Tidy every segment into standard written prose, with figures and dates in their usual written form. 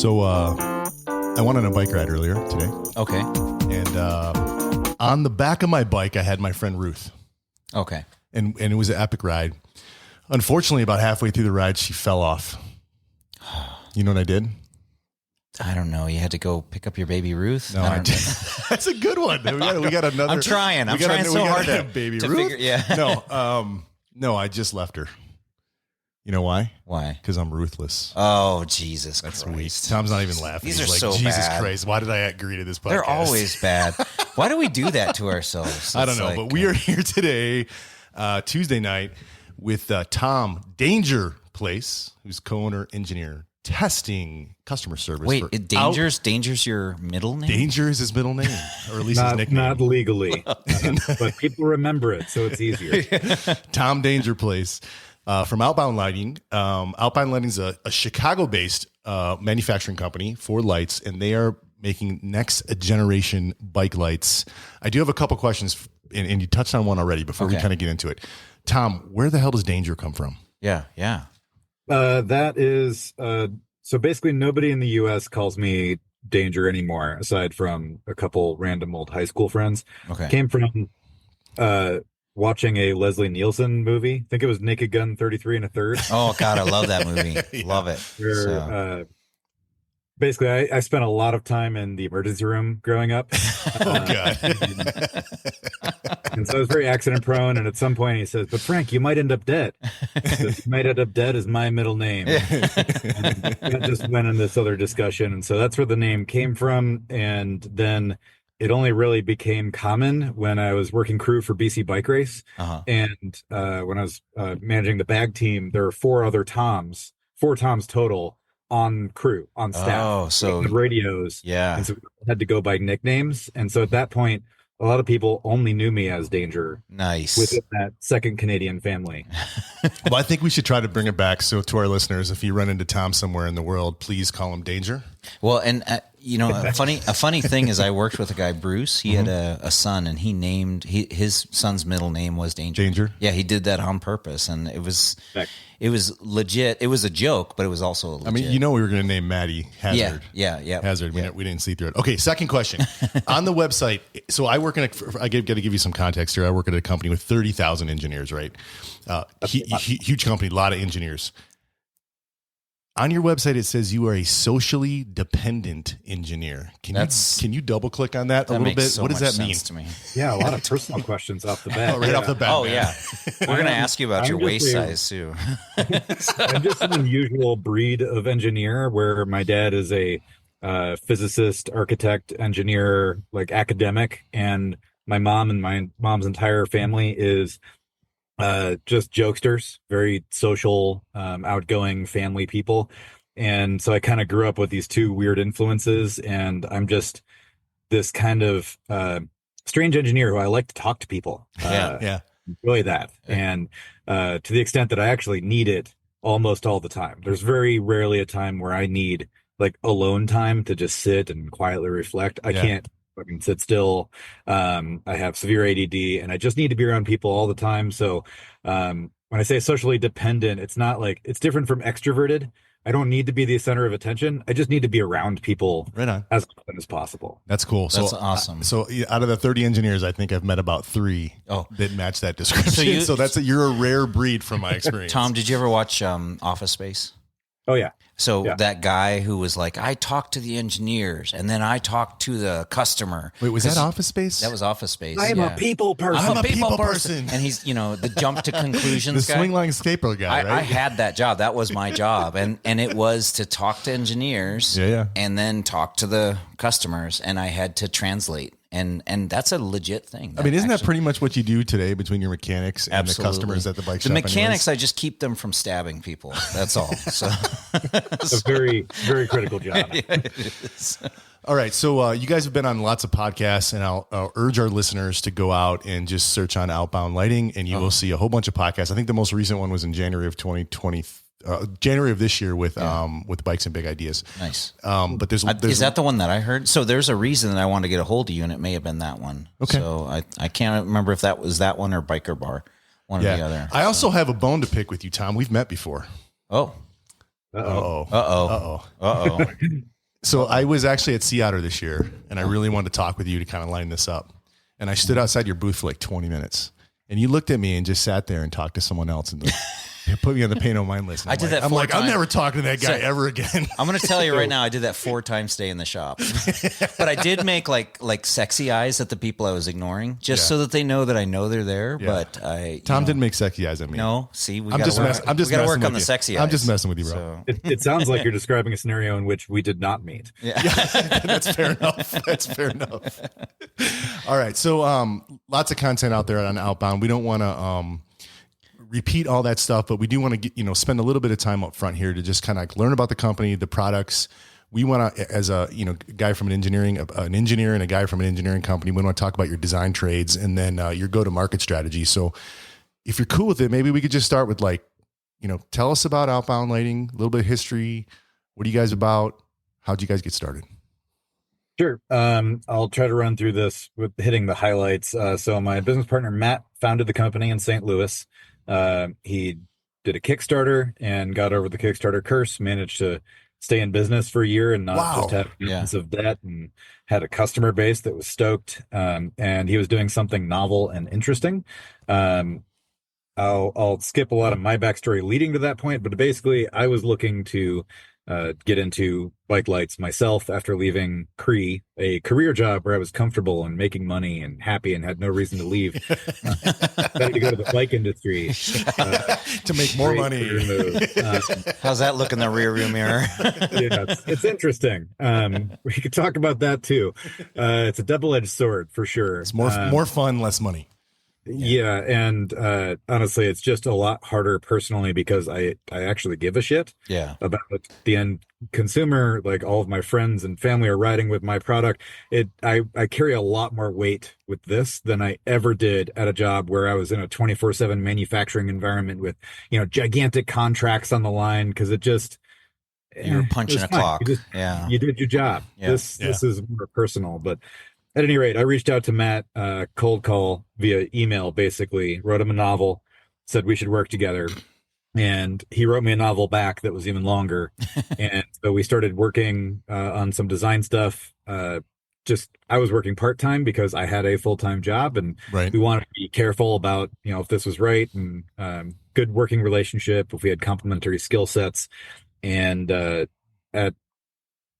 So I went on a bike ride earlier today. Okay. And on the back of my bike, I had my friend Ruth. Okay. And it was an epic ride. Unfortunately, about halfway through the ride, she fell off. You know what I did? I don't know. You had to go pick up your baby Ruth? No, I did. That's a good one. We got another. I'm trying so hard to baby to Ruth. figure. Yeah. No, I just left her. You know why? Why? Because I'm ruthless. Oh, Jesus That's Christ. weak. Tom's not even laughing. These He's are like, so Jesus bad. Christ, why did I agree to this podcast? They're always bad. Why do we do that to ourselves? I don't know, but we are here today, Tuesday night, with Tom Danger Place, who's co-owner, engineer, testing, customer service. Wait, Danger's your middle name? Danger is his middle name, or at least his nickname. Not legally, but people remember it, so it's easier. Tom Danger Place. From Outbound Lighting. Outbound Lighting is a Chicago-based manufacturing company for lights, and they are making next generation bike lights. I do have a couple questions, and you touched on one already before we kind of get into it. Tom, where the hell does Danger come from? Yeah. That is so basically nobody in the U.S. calls me Danger anymore, aside from a couple random old high school friends. Okay. Came from watching a Leslie Nielsen movie. I think it was Naked Gun 33 1/3. Oh, God, I love that movie. Yeah. Love it. Where, basically, I spent a lot of time in the emergency room growing up. Oh, God. And so I was very accident prone. And at some point he says, but Frank, you might end up dead. You might end up dead is my middle name. And that just went in this other discussion. And so that's where the name came from. And then it only really became common when I was working crew for BC Bike Race. And when I was managing the bag team, there were four Toms total on crew, on staff. Oh, so the radios. Yeah. And so we had to go by nicknames. And so at that point, a lot of people only knew me as Danger. Nice. Within that second Canadian family. Well, I think we should try to bring it back. So to our listeners, if you run into Tom somewhere in the world, please call him Danger. Well, and a funny thing is I worked with a guy, Bruce. He had a son, and he named his son's middle name was Danger. Danger. Yeah, he did that on purpose, and it was legit. It was a joke, but it was also legit. I mean, we were going to name Maddie Hazard. Yeah. Hazard. We didn't see through it. Okay, second question. On the website, so I work I got to give you some context here. I work at a company with 30,000 engineers, right? Huge company, a lot of engineers. On your website, it says you are a socially dependent engineer. Can you double click on that a little bit? So what does that mean to me? Yeah, a lot of personal questions off the bat. Off the bat. Oh, yeah. We're going to ask you about your waist size, too. I'm just an unusual breed of engineer where my dad is a physicist, architect, engineer, like academic. And my mom and my mom's entire family is just jokesters, very social, outgoing family people. And so I kind of grew up with these two weird influences, and I'm just this kind of strange engineer who I like to talk to people. Really that. And to the extent that I actually need it almost all the time. There's very rarely a time where I need like alone time to just sit and quietly reflect. I can't fucking sit still. I have severe ADD, and I just need to be around people all the time. So when I say socially dependent, it's not like it's different from extroverted. I don't need to be the center of attention. I just need to be around people as often as possible. That's cool. That's awesome. So out of the 30 engineers, I think I've met about 3 that match that description. So you're a rare breed from my experience. Tom, did you ever watch Office Space? Oh, yeah. So that guy who was like, I talked to the engineers and then I talked to the customer. Wait, was that Office Space? That was Office Space. I'm a people person. I'm a people person. And he's, the jump to conclusions the guy. swing line stapler guy, right? I had that job. That was my job. And it was to talk to engineers and then talk to the customers. And I had to translate. And that's a legit thing. I mean, isn't that pretty much what you do today between your mechanics and the customers at the bike shop? The mechanics, I just keep them from stabbing people. That's all. So it's a very, very critical job. Yeah, it is. All right. So you guys have been on lots of podcasts, and I'll urge our listeners to go out and just search on Outbound Lighting, and you will see a whole bunch of podcasts. I think the most recent one was in January of 2020. January of this year with Bikes and Big Ideas. Nice. But there's is that the one that I heard? So there's a reason that I wanted to get a hold of you, and it may have been that one. Okay. So I can't remember if that was that one or Biker Bar, one or the other. I also have a bone to pick with you, Tom. We've met before. Oh. Uh-oh. Uh-oh. Uh-oh. So I was actually at Sea Otter this year, and I really wanted to talk with you to kind of line this up. And I stood outside your booth for like 20 minutes, and you looked at me and just sat there and talked to someone else and put me on the pay no mind list. I did that. I'm like, I'm never talking to that guy ever again. I'm going to tell you right now, I did that 4 times stay in the shop, but I did make like sexy eyes at the people I was ignoring, just so that they know that I know they're there. Yeah. But Tom didn't make sexy eyes at me. No, see, we got to work on the sexy eyes. I'm just messing with you, bro. So. It sounds like you're describing a scenario in which we did not meet. Yeah, that's fair enough. That's fair enough. All right, so lots of content out there on Outbound. We don't want to repeat all that stuff, but we do want to spend a little bit of time up front here to just kind of learn about the company, the products. We want to, as a guy from an engineer and a guy from an engineering company, we want to talk about your design trades and then your go-to-market strategy. So if you're cool with it, maybe we could just start with tell us about Outbound Lighting, a little bit of history. What are you guys about? How'd you guys get started? Sure. I'll try to run through this with hitting the highlights. So my business partner, Matt, founded the company in St. Louis. He did a Kickstarter and got over the Kickstarter curse, managed to stay in business for a year and not just have millions of debt, and had a customer base that was stoked. And he was doing something novel and interesting. I'll skip a lot of my backstory leading to that point, but basically I was looking to get into bike lights myself after leaving Cree, a career job where I was comfortable and making money and happy and had no reason to leave. Decided to go to the bike industry to make more money. How's that look in the rearview mirror? It's interesting. We could talk about that too. It's a double-edged sword for sure. It's more fun, less money. Yeah, and honestly, it's just a lot harder personally because I actually give a shit about the end consumer. Like, all of my friends and family are riding with my product. I carry a lot more weight with this than I ever did at a job where I was in a 24/7 manufacturing environment with gigantic contracts on the line, because it just you're punching a clock. You did your job. This is more personal, but. At any rate, I reached out to Matt, cold call via email, basically, wrote him a novel, said we should work together. And he wrote me a novel back that was even longer. And so we started working on some design stuff. I was working part-time because I had a full-time job, and we wanted to be careful about, if this was right, and good working relationship, if we had complementary skill sets. And at, I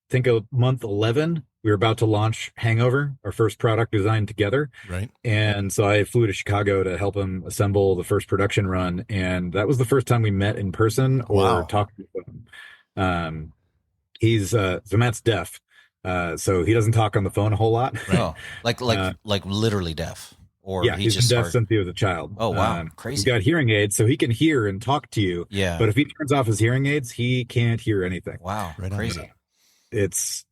think, month 11, we were about to launch Hangover, our first product design together. Right. And so I flew to Chicago to help him assemble the first production run. And that was the first time we met in person or talked to him. So Matt's deaf. So he doesn't talk on the phone a whole lot. Oh, like literally deaf. Or he's been deaf since he was a child. Oh, wow. Crazy. He's got hearing aids, so he can hear and talk to you. Yeah. But if he turns off his hearing aids, he can't hear anything. Wow. Crazy.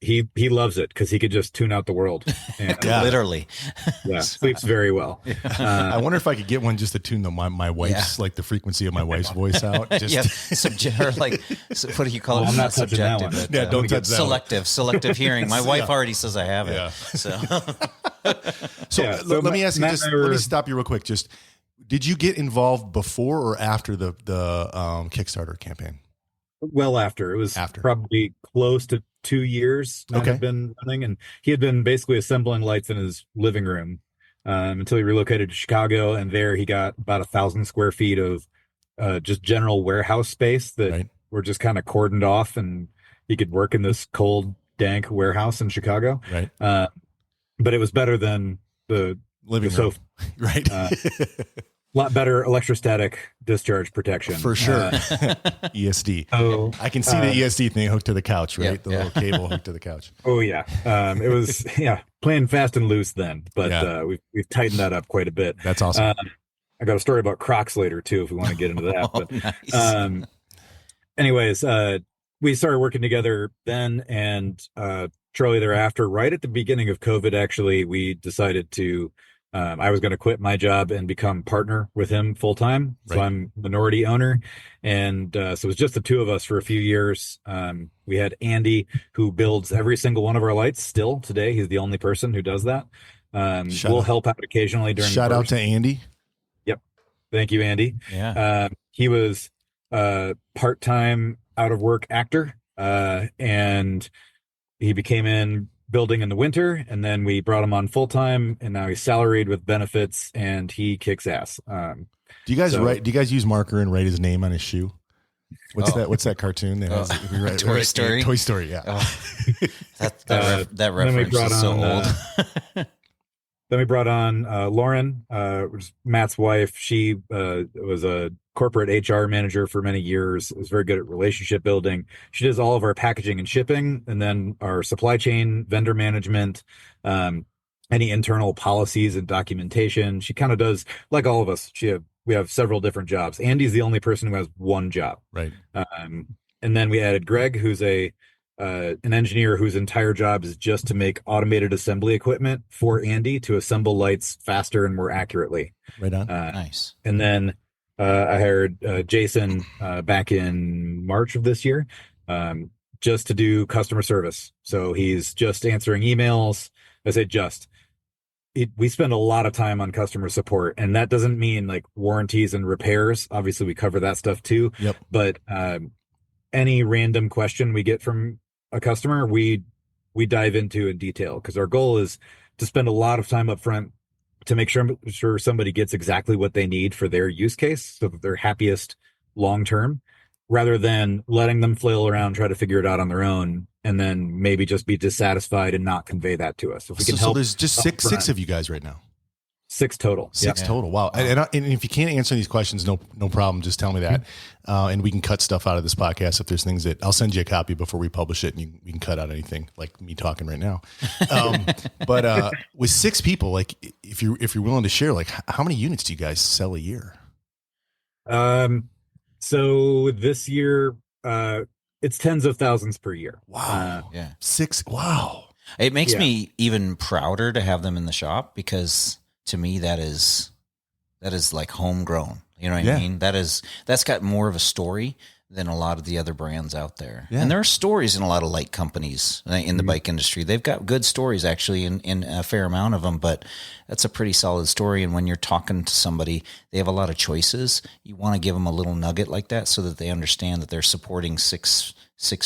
He loves it because he could just tune out the world. And, literally. Sleeps very well. I wonder if I could get one just to tune my wife's like the frequency of my wife's voice out. Just what do you call it? I'm not subjective. But, don't touch that. Selective hearing. My wife already says I have it. Yeah. So let me ask you. Let me stop you real quick. Just, did you get involved before or after the Kickstarter campaign? Well, after. It was probably close to 2 years I've been running, and he had been basically assembling lights in his living room until he relocated to Chicago, and there he got about 1,000 square feet of just general warehouse space that were just kind of cordoned off, and he could work in this cold, dank warehouse in Chicago. Right. But it was better than the living room. Right. Lot better electrostatic discharge protection. For sure. ESD. Oh, I can see the ESD thing hooked to the couch, right? The little cable hooked to the couch. Oh, yeah. It was, playing fast and loose then, but we've tightened that up quite a bit. That's awesome. I got a story about Crocs later, too, if we want to get into that. Nice. Anyways, we started working together then, and shortly thereafter, right at the beginning of COVID, actually, we decided to I was going to quit my job and become partner with him full time. So I'm minority owner. And so it was just the two of us for a few years. We had Andy, who builds every single one of our lights still today. He's the only person who does that. We'll help out occasionally during Shout out to Andy. Yep. Thank you, Andy. Yeah. He was a part-time out of work actor. And he became in building in the winter, and then we brought him on full time, and now he's salaried with benefits, and he kicks ass. Do you guys write? Do you guys use marker and write his name on his shoe? What's that? What's that cartoon? That has, Toy Story. Yeah, Toy Story. Yeah. That reference is so old. Then we brought on Lauren, Matt's wife. She was a corporate HR manager for many years. Was very good at relationship building. She does all of our packaging and shipping, and then our supply chain, vendor management, any internal policies and documentation. She kind of does, like all of us. We have several different jobs. Andy's the only person who has one job. Right. And then we added Greg, who's an engineer whose entire job is just to make automated assembly equipment for Andy to assemble lights faster and more accurately. Right on. Nice. And then I hired Jason back in March of this year just to do customer service. So he's just answering emails. I say we spend a lot of time on customer support, and that doesn't mean like warranties and repairs. Obviously, we cover that stuff too. Yep. But any random question we get from a customer, we dive into in detail, because our goal is to spend a lot of time up front to make sure somebody gets exactly what they need for their use case, so that they're happiest long term, rather than letting them flail around, try to figure it out on their own, and then maybe just be dissatisfied and not convey that to us. If we can help. So there's just six of you guys right now. 6 total. Six total. Wow. And if you can't answer these questions, no problem. Just tell me that. And we can cut stuff out of this podcast if there's things that I'll send you a copy before we publish it, and you can cut out anything like me talking right now. But with 6 people, like if you're willing to share, like how many units do you guys sell a year? So this year, it's tens of thousands per year. Wow. 6. Wow. It makes me even prouder to have them in the shop, because to me, that is like homegrown. You know what I mean? That's got more of a story than a lot of the other brands out there. Yeah. And there are stories in a lot of light companies in the bike industry. They've got good stories actually in a fair amount of them, but that's a pretty solid story. And when you're talking to somebody, they have a lot of choices. You want to give them a little nugget like that so that they understand that they're supporting six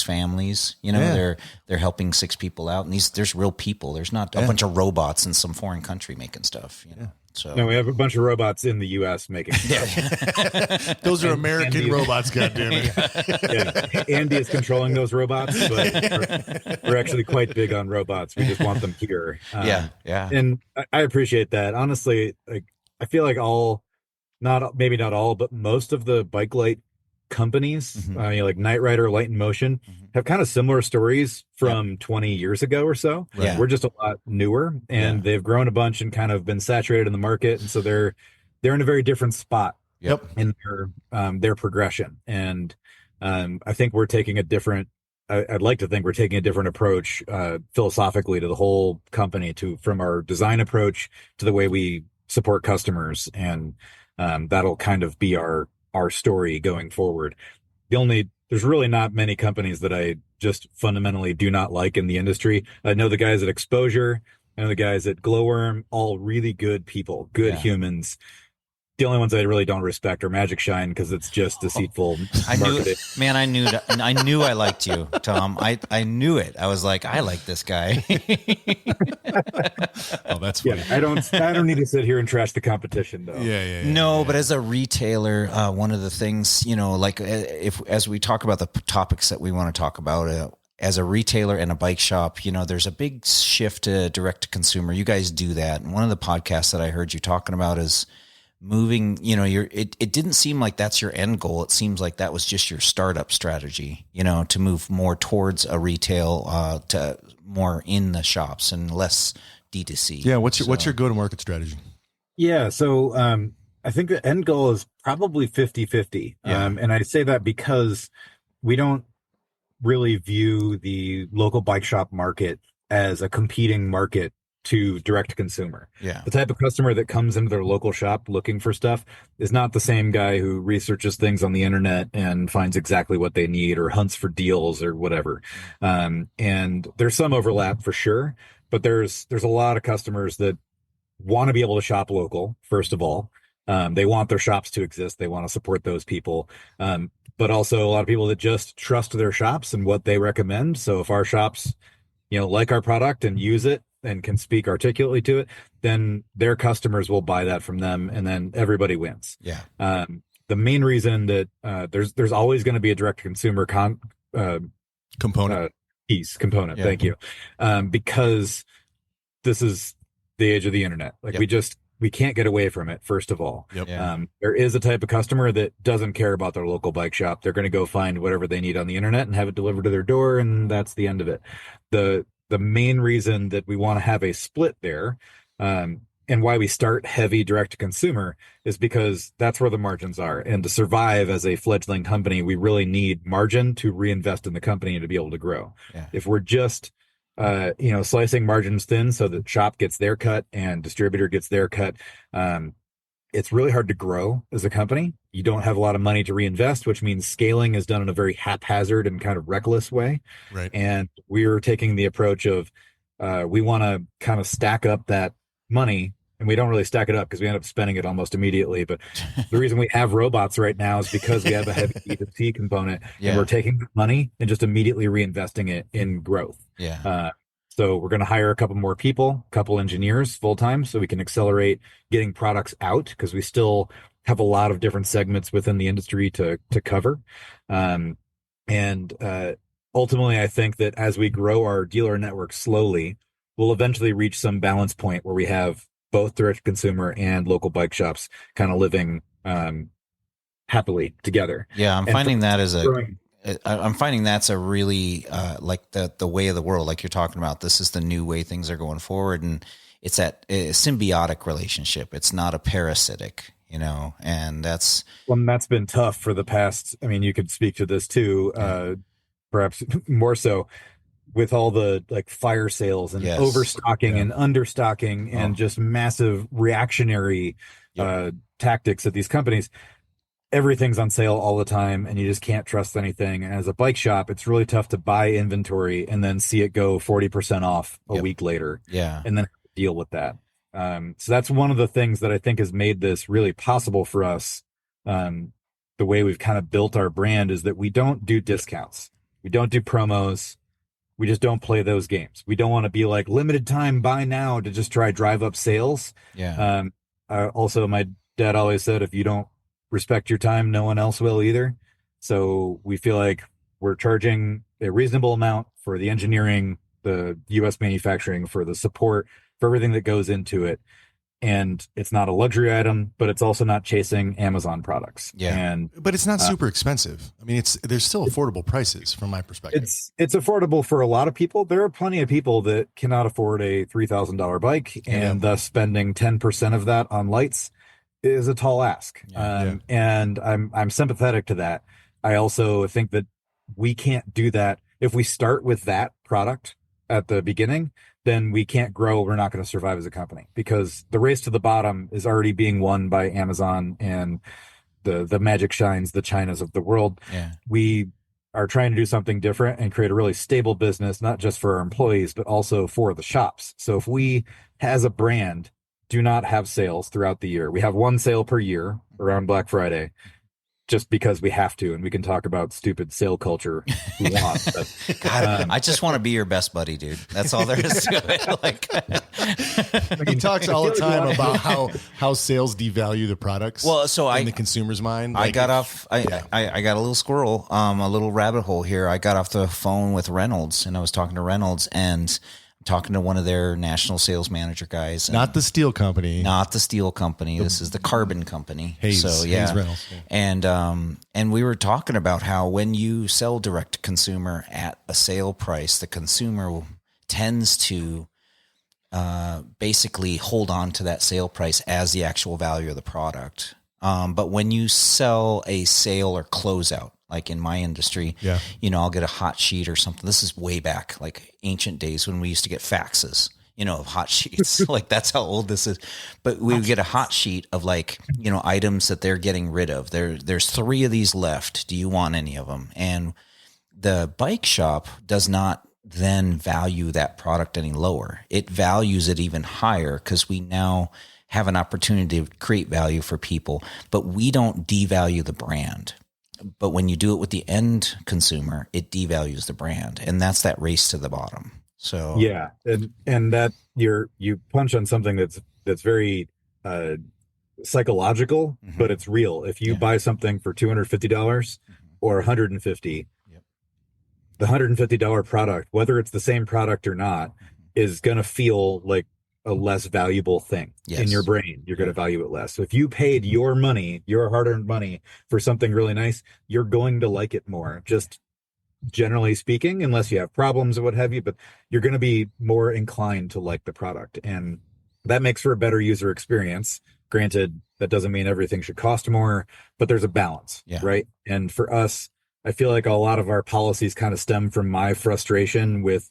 families. You know, they're helping 6 people out, and there's real people. There's not a bunch of robots in some foreign country making stuff. You know, so no, we have a bunch of robots in the U.S. making stuff. Those are American robots. Goddammit. Andy is controlling those robots, but we're actually quite big on robots. We just want them here. And I appreciate that. Honestly, like I feel like maybe not all, but most of the bike light companies, like Knight Rider, Light in Motion, have kind of similar stories from 20 years ago or so. Right. We're just a lot newer, and they've grown a bunch and kind of been saturated in the market, and so they're in a very different spot in their progression. And I think we're taking a different. I'd like to think we're taking a different approach philosophically to the whole company, from our design approach to the way we support customers, and that'll kind of be our story going forward. There's really not many companies that I just fundamentally do not like in the industry. I know the guys at Exposure, I know the guys at Glowworm, all really good people, good humans. The only ones I really don't respect are Magic Shine, because it's just deceitful marketing. I knew I liked you, Tom. I knew it. I was like, I like this guy. Oh, that's funny. I don't need to sit here and trash the competition, though. No, but as a retailer, one of the things, like as we talk about the topics that we want to talk about, as a retailer and a bike shop, there's a big shift to direct to consumer. You guys do that. And one of the podcasts that I heard you talking about is moving, it didn't seem like that's your end goal. It seems like that was just your startup strategy, to move more towards a retail, to more in the shops and less D2C. Yeah. What's your go-to-market strategy? Yeah. So, I think the end goal is probably 50-50. And I say that because we don't really view the local bike shop market as a competing market to direct to consumer. Yeah. The type of customer that comes into their local shop looking for stuff is not the same guy who researches things on the internet and finds exactly what they need or hunts for deals or whatever. And there's some overlap for sure, but there's a lot of customers that want to be able to shop local, first of all. They want their shops to exist. They want to support those people. But also a lot of people that just trust their shops and what they recommend. So if our shops like our product and use it and can speak articulately to it, then their customers will buy that from them, and then everybody wins. Yeah. The main reason that there's always going to be a direct consumer Component. component. Yeah. Thank you. Because this is the age of the internet. Like we can't get away from it, first of all. Yep. Yeah. There is a type of customer that doesn't care about their local bike shop. They're going to go find whatever they need on the internet and have it delivered to their door, and that's the end of it. The main reason that we want to have a split there, and why we start heavy direct to consumer, is because that's where the margins are. And to survive as a fledgling company, we really need margin to reinvest in the company and to be able to grow. Yeah. If we're just slicing margins thin so that shop gets their cut and distributor gets their cut, it's really hard to grow as a company. You don't have a lot of money to reinvest, which means scaling is done in a very haphazard and kind of reckless way. Right. And we're taking the approach of we want to kind of stack up that money, and we don't really stack it up because we end up spending it almost immediately. But the reason we have robots right now is because we have a heavy D2C component, and we're taking the money and just immediately reinvesting it in growth. Yeah. So we're going to hire a couple more people, a couple engineers full time, so we can accelerate getting products out, because we still have a lot of different segments within the industry to cover. Ultimately, I think that as we grow our dealer network slowly, we'll eventually reach some balance point where we have both direct consumer and local bike shops kind of living happily together. Yeah, I'm finding that's a really like the way of the world, like you're talking about. This is the new way things are going forward, and it's a symbiotic relationship. It's not a parasitic, and that's been tough for the past. I mean, you could speak to this too, perhaps more so, with all the like fire sales and overstocking and understocking and just massive reactionary tactics at these companies. Everything's on sale all the time, and you just can't trust anything. And as a bike shop, it's really tough to buy inventory and then see it go 40% off a week later. Yeah. And then deal with that. So that's one of the things that I think has made this really possible for us. The way we've kind of built our brand is that we don't do discounts. We don't do promos. We just don't play those games. We don't want to be like limited time buy now to just try drive up sales. Yeah. Also, my dad always said, if you don't respect your time, no one else will either. So we feel like we're charging a reasonable amount for the engineering, the US manufacturing, for the support, for everything that goes into it. And it's not a luxury item, but it's also not chasing Amazon products. Yeah. But it's not super expensive. I mean, there's still affordable prices from my perspective. It's affordable for a lot of people. There are plenty of people that cannot afford a $3,000 bike, and thus spending 10% of that on lights is a tall ask. And I'm sympathetic to that. I also think that we can't do that. If we start with that product at the beginning, then we can't grow. We're not going to survive as a company, because the race to the bottom is already being won by Amazon and the Magic Shines, the Chinas of the world. Yeah. We are trying to do something different and create a really stable business, not just for our employees, but also for the shops. So if we, as a brand, do not have sales throughout the year, we have one sale per year around Black Friday, just because we have to, and we can talk about stupid sale culture if we want. But, God, I just want to be your best buddy, dude. That's all there is to it. Like, he talks all the time about how sales devalue the products. Well, so in the consumer's mind. I got a little squirrel, a little rabbit hole here. I got off the phone with Reynolds, and I was talking to Reynolds, and talking to one of their national sales manager guys. Not the steel company. Not the steel company. This is the carbon company. Hayes, so Hayes Reynolds. Yeah. And we were talking about how when you sell direct to consumer at a sale price, the consumer tends to basically hold on to that sale price as the actual value of the product. But when you sell a sale or closeout, like in my industry, I'll get a hot sheet or something. This is way back, like ancient days when we used to get faxes, of hot sheets. Like that's how old this is. But we would get a hot sheet of like, items that they're getting rid of. There's 3 of these left. Do you want any of them? And the bike shop does not then value that product any lower. It values it even higher, because we now have an opportunity to create value for people, but we don't devalue the brand. But when you do it with the end consumer, it devalues the brand. And that's that race to the bottom. So Yeah, and that you punch on something that's very psychological, but it's real. If you buy something for $250 or 150, Yep. the $150 product, whether it's the same product or not, is going to feel like a less valuable thing in your brain. You're going to value it less. So if you paid your money, your hard-earned money for something really nice, you're going to like it more. Just generally speaking, unless you have problems or what have you, but you're going to be more inclined to like the product. And that makes for a better user experience. Granted, that doesn't mean everything should cost more, but there's a balance, right? And for us, I feel like a lot of our policies kind of stem from my frustration with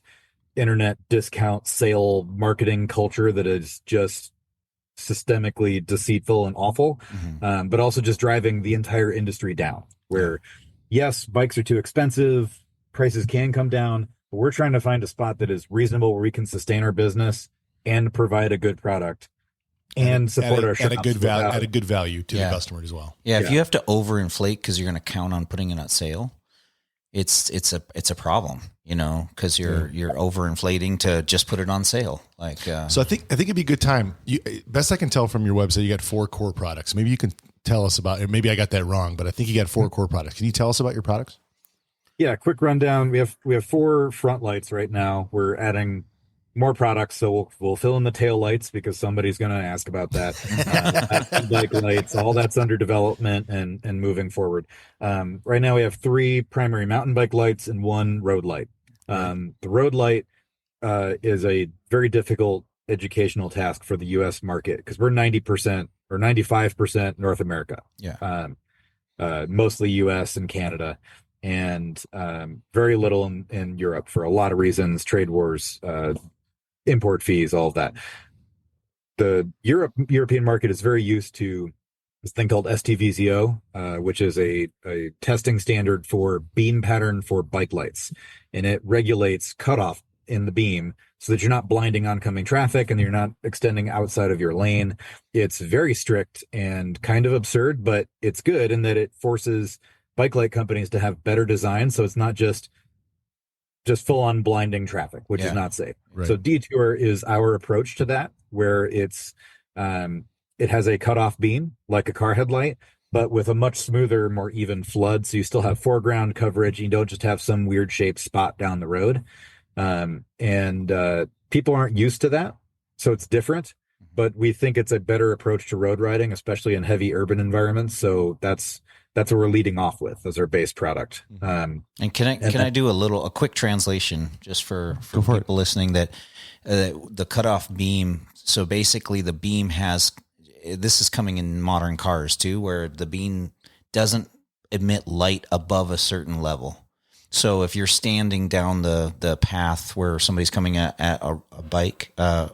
internet discount sale marketing culture that is just systemically deceitful and awful, but also just driving the entire industry down, where yes, bikes are too expensive, prices can come down, but we're trying to find a spot that is reasonable where we can sustain our business and provide a good product and support our shops at a good value to the customer as well. Yeah, if you have to overinflate because you're going to count on putting it on sale, it's a problem, because you're overinflating to just put it on sale. Like, so I think it'd be a good time. Best I can tell from your website, you got 4 core products. Maybe you can tell us about it. Maybe I got that wrong, but I think you got 4 core products. Can you tell us about your products? Yeah, quick rundown. We have 4 front lights right now. We're adding more products, so we'll fill in the tail lights because somebody's going to ask about that. Bike lights, all that's under development and moving forward. Right now we have 3 primary mountain bike lights and 1 road light. The road light is a very difficult educational task for the U.S. market because we're 90% or 95% North America. Mostly U.S. and Canada, and very little in Europe for a lot of reasons, trade wars, import fees, all of that. The European market is very used to this thing called STVZO, which is a testing standard for beam pattern for bike lights. And it regulates cutoff in the beam so that you're not blinding oncoming traffic and you're not extending outside of your lane. It's very strict and kind of absurd, but it's good in that it forces bike light companies to have better design. So it's not just full on blinding traffic, which is not safe. Right. So Detour is our approach to that, where it's it has a cutoff beam like a car headlight, but with a much smoother, more even flood. So you still have foreground coverage. You don't just have some weird shaped spot down the road. And people aren't used to that. So it's different, but we think it's a better approach to road riding, especially in heavy urban environments. So that's what we're leading off with as our base product. And can I do a quick translation just for people listening that the cutoff beam. So basically the beam this is coming in modern cars too, where the beam doesn't emit light above a certain level. So if you're standing down the path where somebody's coming at a bike,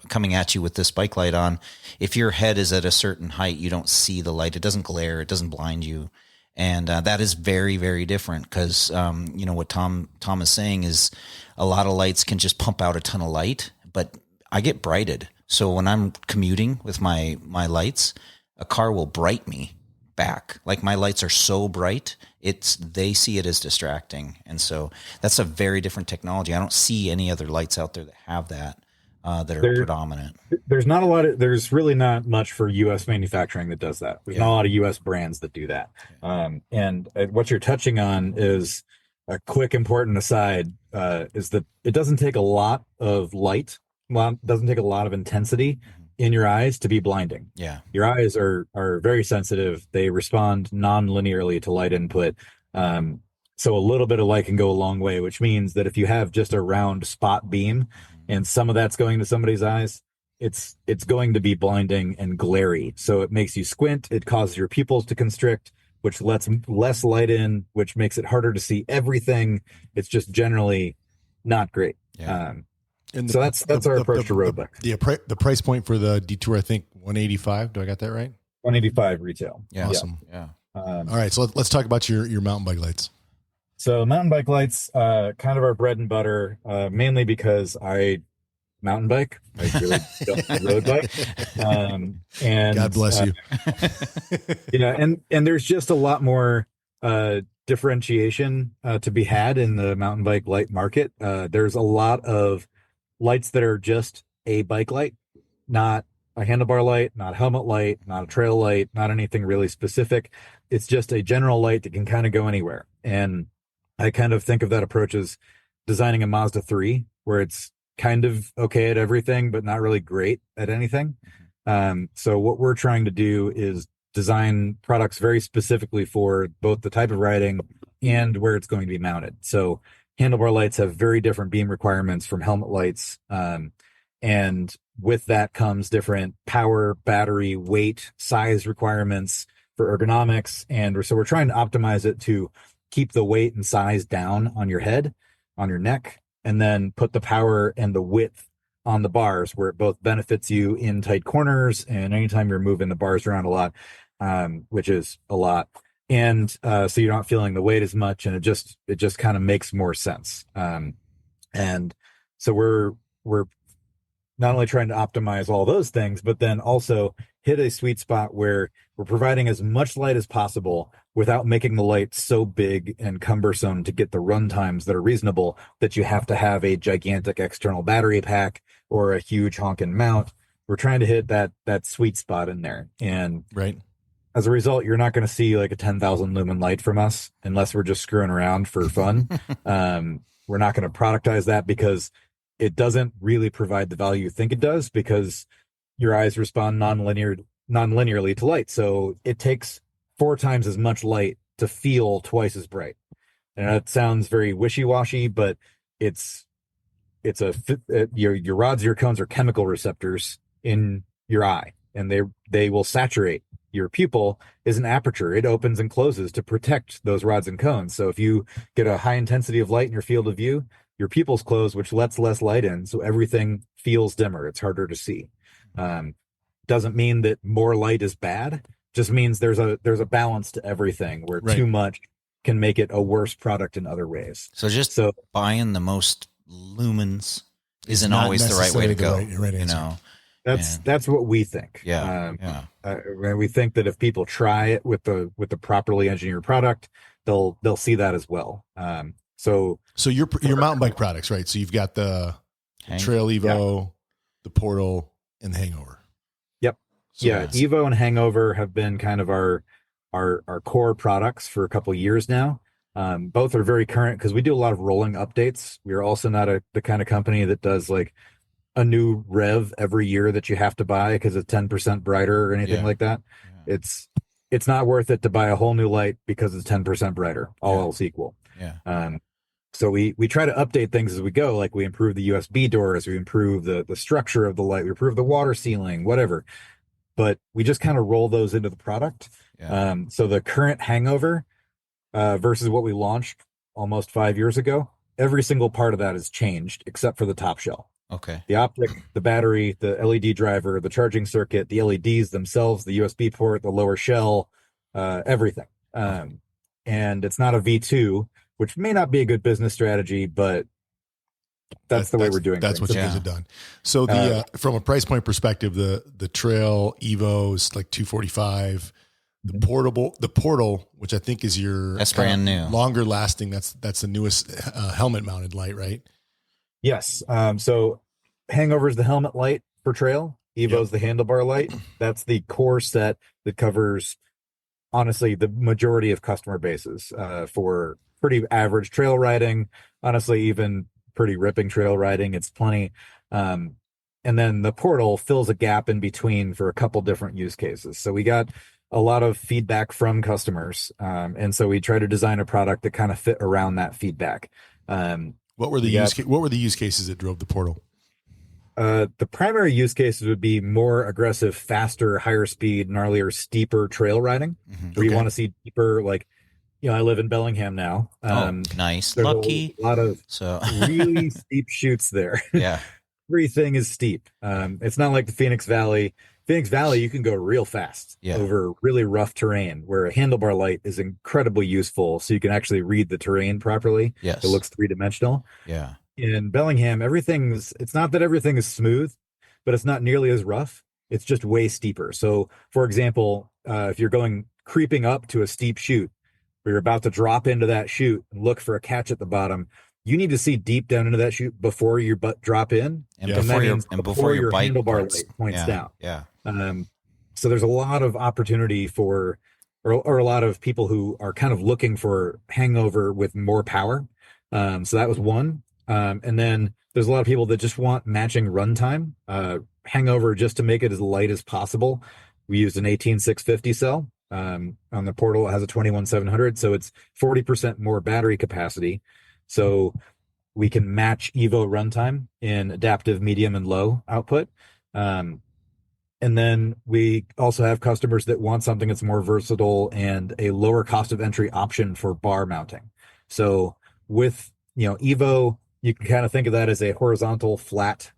coming at you with this bike light on, if your head is at a certain height, you don't see the light. It doesn't glare. It doesn't blind you. And that is very, very different because, what Tom is saying is a lot of lights can just pump out a ton of light, but I get brighted. So when I'm commuting with my lights, a car will bright me back. Like my lights are so bright, they see it as distracting. And so that's a very different technology. I don't see any other lights out there that have that. That are predominant. There's really not much for U.S. manufacturing that does that. There's not a lot of U.S. brands that do that. And what you're touching on is a quick important aside, is that it doesn't take a lot of light. Well, it doesn't take a lot of intensity in your eyes to be blinding. Yeah. Your eyes are very sensitive. They respond non-linearly to light input. So a little bit of light can go a long way, which means that if you have just a round spot beam and some of that's going to somebody's eyes, it's going to be blinding and glary. So it makes you squint. It causes your pupils to constrict, which lets less light in, which makes it harder to see everything. It's just generally not great. Yeah. So that's our approach to road bikes. The price point for the Detour, I think $185. Do I got that right? $185 retail. Yeah. Awesome. Yeah. All right. So let's talk about your mountain bike lights. So mountain bike lights, kind of our bread and butter, mainly because I mountain bike. I really don't road bike. And God bless you. And there's just a lot more differentiation to be had in the mountain bike light market. There's a lot of lights that are just a bike light, not a handlebar light, not a helmet light, not a trail light, not anything really specific. It's just a general light that can kind of go anywhere. And I kind of think of that approach as designing a Mazda 3, where it's kind of okay at everything, but not really great at anything. So what we're trying to do is design products very specifically for both the type of riding and where it's going to be mounted. So handlebar lights have very different beam requirements from helmet lights. And with that comes different power, battery, weight, size requirements for ergonomics. And so we're trying to optimize it to keep the weight and size down on your head, on your neck, and then put the power and the width on the bars where it both benefits you in tight corners and anytime you're moving the bars around a lot, which is a lot. And so you're not feeling the weight as much, and it just kind of makes more sense. And so we're not only trying to optimize all those things, but then also hit a sweet spot where we're providing as much light as possible without making the light so big and cumbersome to get the run times that are reasonable that you have to have a gigantic external battery pack or a huge honking mount. We're trying to hit that sweet spot in there. And right. As a result, you're not going to see like a 10,000 lumen light from us unless we're just screwing around for fun. We're not going to productize that because it doesn't really provide the value you think it does, because your eyes respond non-linearly to light. So it takes 4 times as much light to feel twice as bright. And that sounds very wishy-washy, but your rods, your cones are chemical receptors in your eye, and they will saturate. Your pupil is an aperture. It opens and closes to protect those rods and cones. So if you get a high intensity of light in your field of view, your pupils close, which lets less light in. So everything feels dimmer. It's harder to see. Doesn't mean that more light is bad. Just means there's a balance to everything where too much can make it a worse product in other ways. So buying the most lumens isn't always the right way to go. Right you know, that's what we think. We think that if people try it with the properly engineered product, they'll see that as well. So your mountain bike products, right? So you've got the Trail Evo, the Portal, and the Hangover. Yep. So Evo and Hangover have been kind of our core products for a couple of years now. Both are very current because we do a lot of rolling updates. We're also not the kind of company that does like a new rev every year that you have to buy because it's 10% brighter or anything like that. Yeah. It's not worth it to buy a whole new light because it's 10% brighter, all else equal. Yeah. So we try to update things as we go. Like we improve the USB doors, we improve the structure of the light, we improve the water sealing, whatever. But we just kind of roll those into the product. Yeah. So the current Hangover versus what we launched almost 5 years ago, every single part of that has changed except for the top shell. Okay. The optic, the battery, the LED driver, the charging circuit, the LEDs themselves, the USB port, the lower shell, everything. And it's not a V2, which may not be a good business strategy, but that's the way we're doing that's things. What you guys have done. So from a price point perspective, the Trail Evo is like $245. The Portal, which I think is that's brand new, longer lasting. That's the newest helmet mounted light, right? Yes. So Hangover is the helmet light for trail. Evo's the handlebar light. That's the core set that covers, honestly, the majority of customer bases for pretty average trail riding. Honestly, even pretty ripping trail riding. It's plenty. And then the Portal fills a gap in between for a couple different use cases. So we got a lot of feedback from customers. And so we try to design a product that kind of fit around that feedback. What were the use cases that drove the Portal? The primary use cases would be more aggressive, faster, higher speed, gnarlier, steeper trail riding. Where you want to see deeper, like, I live in Bellingham now. Nice. There's Lucky. a lot of really steep chutes there. Yeah. Everything is steep. It's not like the Phoenix Valley. Phoenix Valley, you can go real fast over really rough terrain, where a handlebar light is incredibly useful, so you can actually read the terrain properly. Yes. It looks three-dimensional. Yeah. In Bellingham, it's not that everything is smooth, but it's not nearly as rough. It's just way steeper. So, for example, if you're creeping up to a steep chute, where you're about to drop into that chute and look for a catch at the bottom, you need to see deep down into that chute before your butt drop in, and that before your bike handlebar light points down. Yeah. So there's a lot of opportunity for, or a lot of people who are kind of looking for hangover with more power. So that was one. And then there's a lot of people that just want matching runtime. Hangover, just to make it as light as possible, we used an 18650 cell. On the Portal, it has a 21700, so it's 40% more battery capacity. So we can match Evo runtime in adaptive, medium, and low output. And then we also have customers that want something that's more versatile and a lower cost of entry option for bar mounting. So with, Evo, you can kind of think of that as a horizontal, flat,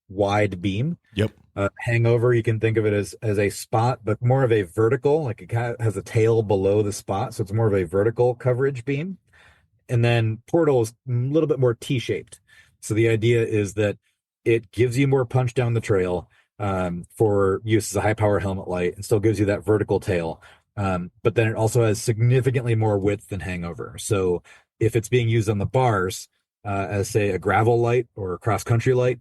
wide beam. Yep. Hangover, you can think of it as a spot, but more of a vertical, like it kind of has a tail below the spot. So it's more of a vertical coverage beam. And then Portal is a little bit more T-shaped. So the idea is that it gives you more punch down the trail for use as a high power helmet light, and still gives you that vertical tail. But then it also has significantly more width than Hangover. So if it's being used on the bars as, say, a gravel light or a cross-country light,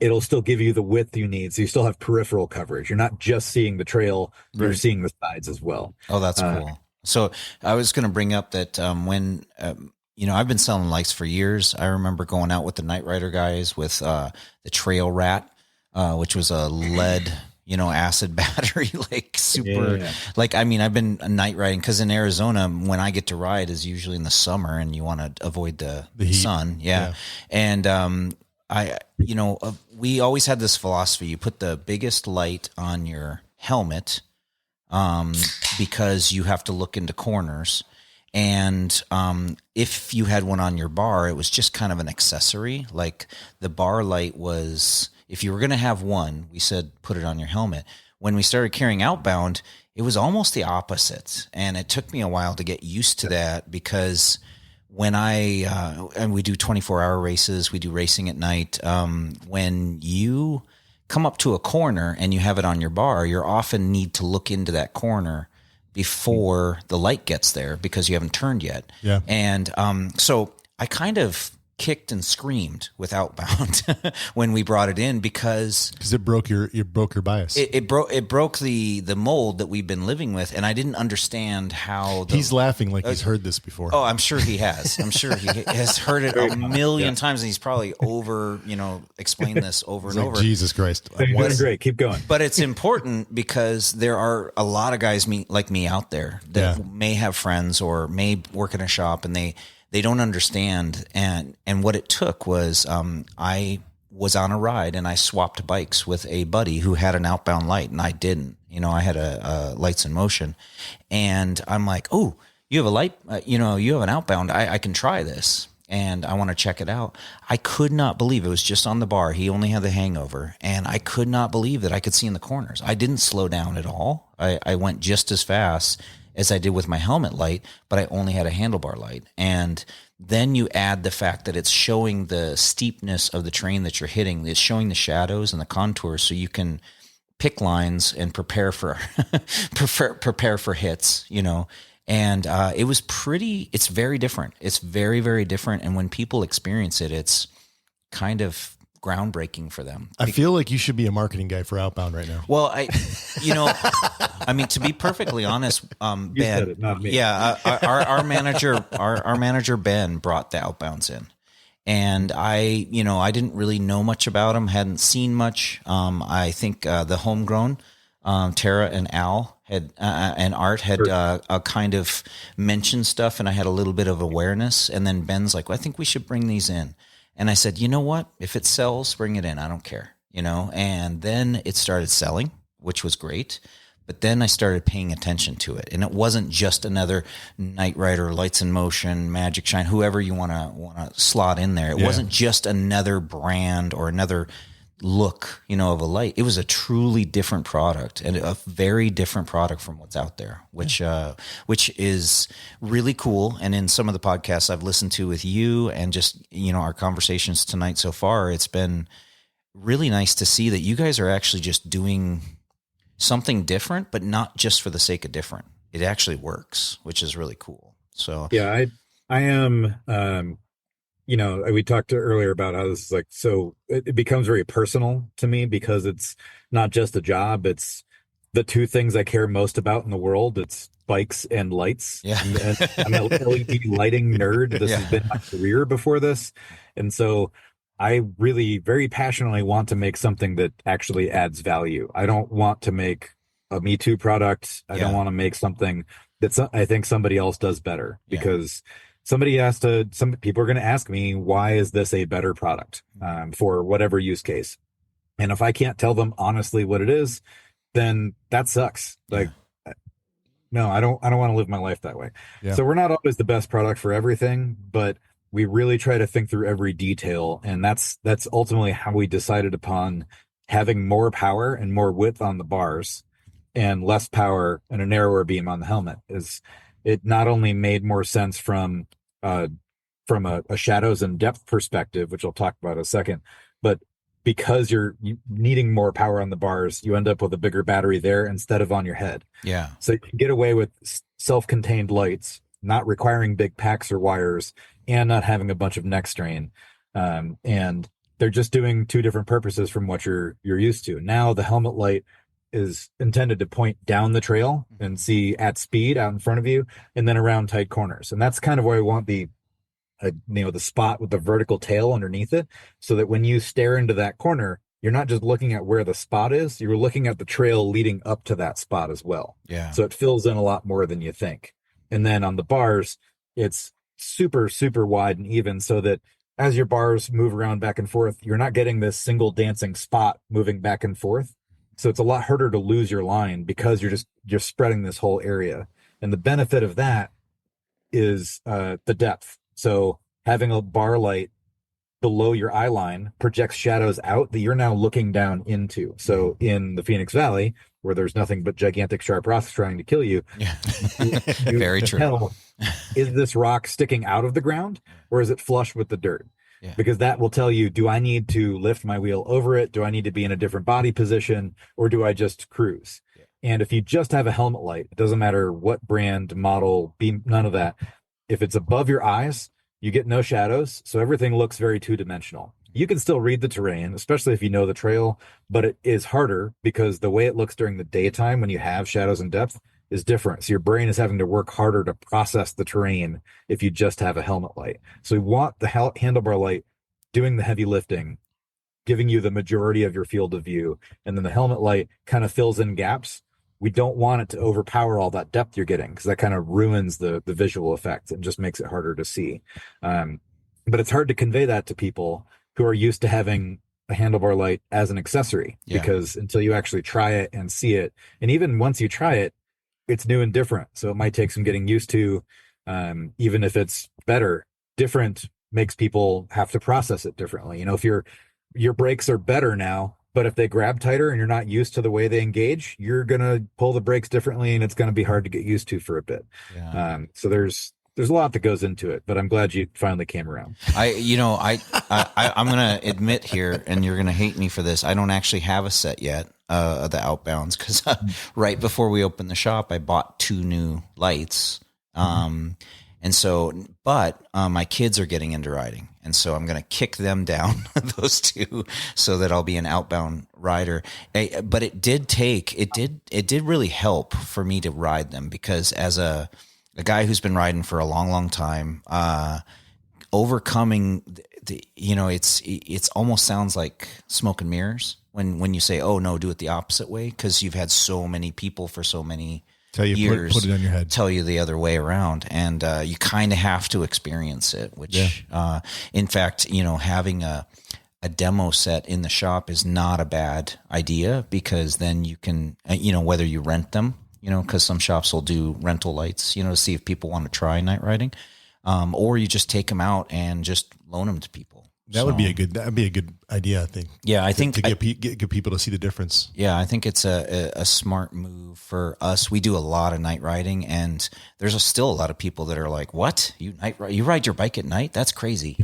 it'll still give you the width you need. So you still have peripheral coverage. You're not just seeing the trail, you're seeing the sides as well. Oh, that's cool. So I was going to bring up that when, I've been selling lights for years. I remember going out with the Night Rider guys with the Trail Rat, which was a lead, acid battery, like super, I've been night riding because in Arizona, when I get to ride is usually in the summer and you want to avoid the sun. Yeah. And we always had this philosophy. You put the biggest light on your helmet because you have to look into corners. And if you had one on your bar, it was just kind of an accessory. Like the bar light was, if you were going to have one, we said put it on your helmet. When we started carrying Outbound, it was almost the opposite. And it took me a while to get used to that because when and we do 24-hour races, we do racing at night. When you come up to a corner and you have it on your bar, you often need to look into that corner before the light gets there because you haven't turned yet. Yeah. And so I kind of kicked and screamed with Outbound when we brought it in because it broke your bias. It broke the mold that we've been living with, and I didn't understand how. He's laughing like he's heard this before. Oh, I'm sure he has. I'm sure he has heard it a million times, and he's probably explained this over and over. Jesus Christ, you're doing great. Keep going. But it's important because there are a lot of guys like me out there that may have friends or may work in a shop, and they don't understand. And what it took was I was on a ride and I swapped bikes with a buddy who had an Outbound light and I didn't. I had a Lights in Motion. And I'm like, oh, you have a light, you have an Outbound. I can try this. And I want to check it out. I could not believe it was just on the bar. He only had the Hangover. And I could not believe that I could see in the corners. I didn't slow down at all. I went just as fast as I did with my helmet light, but I only had a handlebar light. And then you add the fact that it's showing the steepness of the terrain that you're hitting. It's showing the shadows and the contours so you can pick lines and prepare for prepare for hits, And it was it's very different. It's very, very different. And when people experience it, it's kind of groundbreaking for them. I feel like you should be a marketing guy for Outbound right now. Well, to be perfectly honest, Ben, you said it, not me. Yeah, our manager Ben brought the Outbounds in, and I didn't really know much about them, hadn't seen much. I think the homegrown Tara and Al had and Art had kind of mentioned stuff, and I had a little bit of awareness, and then Ben's like, well, I think we should bring these in. And I said, you know what? If it sells, bring it in. I don't care, And then it started selling, which was great. But then I started paying attention to it. And it wasn't just another Night Rider, Lights in Motion, Magic Shine, whoever you want to slot in there. It wasn't just another brand or another look, of a light. It was a truly different product and a very different product from what's out there, which is really cool. And in some of the podcasts I've listened to with you and just, our conversations tonight so far, it's been really nice to see that you guys are actually just doing something different, but not just for the sake of different. It actually works, which is really cool. So yeah, I am we talked earlier about how this is like, so it becomes very personal to me because it's not just a job. It's the two things I care most about in the world. It's bikes and lights. Yeah. And I'm an LED lighting nerd. This has been my career before this. And so I really very passionately want to make something that actually adds value. I don't want to make a Me Too product. I don't want to make something that I think somebody else does better because some people are going to ask me, why is this a better product for whatever use case? And if I can't tell them honestly what it is, then that sucks. Like, no, I don't want to live my life that way. Yeah. So we're not always the best product for everything, but we really try to think through every detail. And that's ultimately how we decided upon having more power and more width on the bars and less power and a narrower beam on the helmet. Is it not only made more sense from a shadows and depth perspective, which I'll talk about in a second, but because you're needing more power on the bars, you end up with a bigger battery there instead of on your head. Yeah. So you can get away with self-contained lights, not requiring big packs or wires, and not having a bunch of neck strain. And they're just doing two different purposes from what you're used to. Now the helmet light is intended to point down the trail and see at speed out in front of you and then around tight corners. And that's kind of why I want the spot with the vertical tail underneath it, so that when you stare into that corner, you're not just looking at where the spot is, you're looking at the trail leading up to that spot as well. Yeah. So it fills in a lot more than you think. And then on the bars, it's super, super wide and even, so that as your bars move around back and forth, you're not getting this single dancing spot moving back and forth. So it's a lot harder to lose your line because you're spreading this whole area. And the benefit of that is the depth. So having a bar light below your eye line projects shadows out that you're now looking down into. So in the Phoenix Valley, where there's nothing but gigantic sharp rocks trying to kill you, you very true. Tell, is this rock sticking out of the ground or is it flush with the dirt? Yeah. Because that will tell you, do I need to lift my wheel over it? Do I need to be in a different body position, or do I just cruise? Yeah. And if you just have a helmet light, it doesn't matter what brand, model, beam, none of that. If it's above your eyes, you get no shadows, so everything looks very two-dimensional. You can still read the terrain, especially if you know the trail, but it is harder because the way it looks during the daytime when you have shadows and depth is different. So your brain is having to work harder to process the terrain if you just have a helmet light. So we want the handlebar light doing the heavy lifting, giving you the majority of your field of view, and then the helmet light kind of fills in gaps. We don't want it to overpower all that depth you're getting, because that kind of ruins the visual effect and just makes it harder to see. But it's hard to convey that to people who are used to having a handlebar light as an accessory, because until you actually try it and see it, and even once you try it, it's new and different. So it might take some getting used to, even if it's better. Different makes people have to process it differently. If your brakes are better now, but if they grab tighter and you're not used to the way they engage, you're going to pull the brakes differently, and it's going to be hard to get used to for a bit. Yeah. So there's a lot that goes into it, but I'm glad you finally came around. I'm going to admit here, and you're going to hate me for this, I don't actually have a set yet of the Outbounds, because right before we opened the shop, I bought 2 new lights. And so, but my kids are getting into riding, and so I'm going to kick them down, those 2, so that I'll be an Outbound rider. But it did really help for me to ride them, because as a guy who's been riding for a long, long time, overcoming it's almost sounds like smoke and mirrors when you say, oh no, do it the opposite way, because you've had so many people for so many years put it on your head, tell you the other way around, and you kind of have to experience it, which in fact, having a demo set in the shop is not a bad idea, because then you can, whether you rent them, because some shops will do rental lights, to see if people want to try night riding, or you just take them out and just loan them to people. That'd be a good idea, I think. Yeah, I think to get people to see the difference. Yeah, I think it's a smart move for us. We do a lot of night riding, and there's still a lot of people that are like, "What? You ride your bike at night? That's crazy,"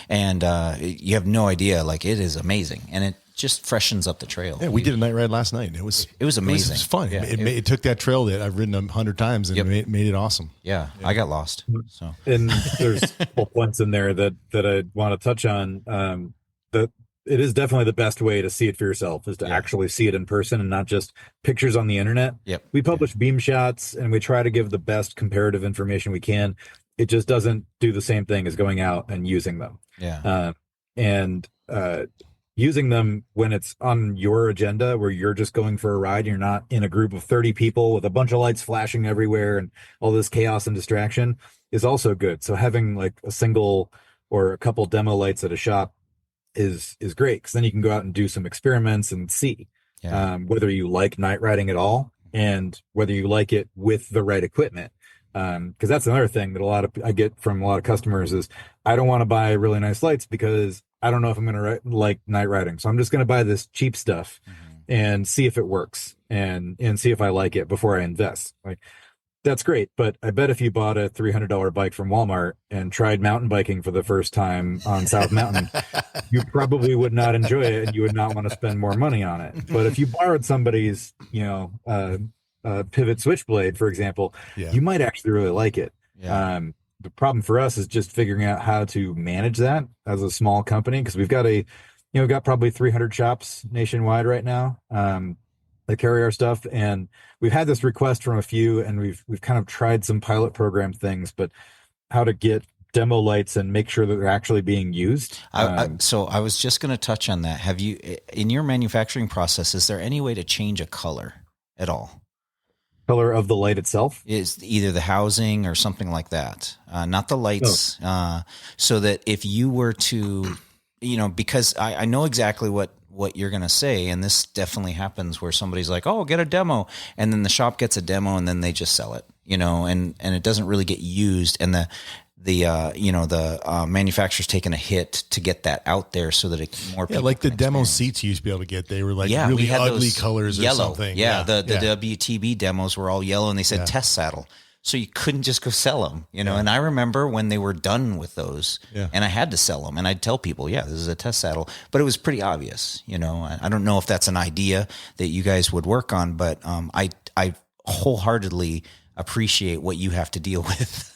And you have no idea. Like, it is amazing, and just freshens up the trail. Yeah, we did a night ride last night. It was amazing. It was fun. Yeah, It took that trail that I've ridden 100 times and made it awesome. Yeah, I got lost. So And there's a couple points in there that I want to touch on. That it is definitely the best way to see it for yourself is to actually see it in person and not just pictures on the internet. Yep. We publish beam shots and we try to give the best comparative information we can. It just doesn't do the same thing as going out and using them. yeah, And using them when it's on your agenda where you're just going for a ride, you're not in a group of 30 people with a bunch of lights flashing everywhere and all this chaos and distraction is also good. So having like a single or a couple demo lights at a shop is great, because then you can go out and do some experiments and see whether you like night riding at all and whether you like it with the right equipment. Because that's another thing that I get from a lot of customers is I don't want to buy really nice lights because I don't know if I'm going to like night riding. So I'm just going to buy this cheap stuff and see if it works and see if I like it before I invest. Like, that's great. But I bet if you bought a $300 bike from Walmart and tried mountain biking for the first time on South Mountain, you probably would not enjoy it and you would not want to spend more money on it. But if you borrowed somebody's, pivot switchblade, for example, you might actually really like it. yeah, The problem for us is just figuring out how to manage that as a small company, because we've got we've got probably 300 shops nationwide right now that carry our stuff, and we've had this request from a few, and we've kind of tried some pilot program things, but how to get demo lights and make sure that they're actually being used. So I was just going to touch on that. Have you, in your manufacturing process, is there any way to change a color at all? Color of the light itself is either the housing or something like that, not the lights. So that if you were to, because I know exactly what you're going to say. And this definitely happens where somebody's like, oh, get a demo. And then the shop gets a demo and then they just sell it, and it doesn't really get used. And the manufacturer's taking a hit to get that out there so that more people like the demo experience. seats you used to be able to get, they were like really ugly colors yellow. or something. The WTB demos were all yellow and they said test saddle. So you couldn't just go sell them, and I remember when they were done with those and I had to sell them and I'd tell people, this is a test saddle, but it was pretty obvious, I don't know if that's an idea that you guys would work on, but I wholeheartedly appreciate what you have to deal with.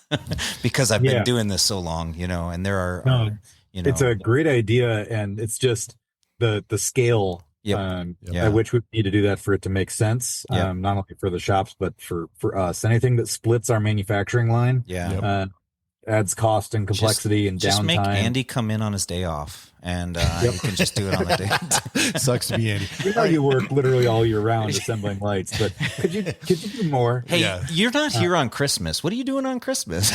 Because I've been doing this so long, and there are, it's a great idea, and it's just the scale at which we need to do that for it to make sense, not only for the shops but for us. Anything that splits our manufacturing line, adds cost and complexity and just downtime. Make Andy come in on his day off, and you can just do it on the day. Sucks to be Andy. You work literally all year round assembling lights, but could you do more? Hey, you're not here on Christmas. What are you doing on Christmas?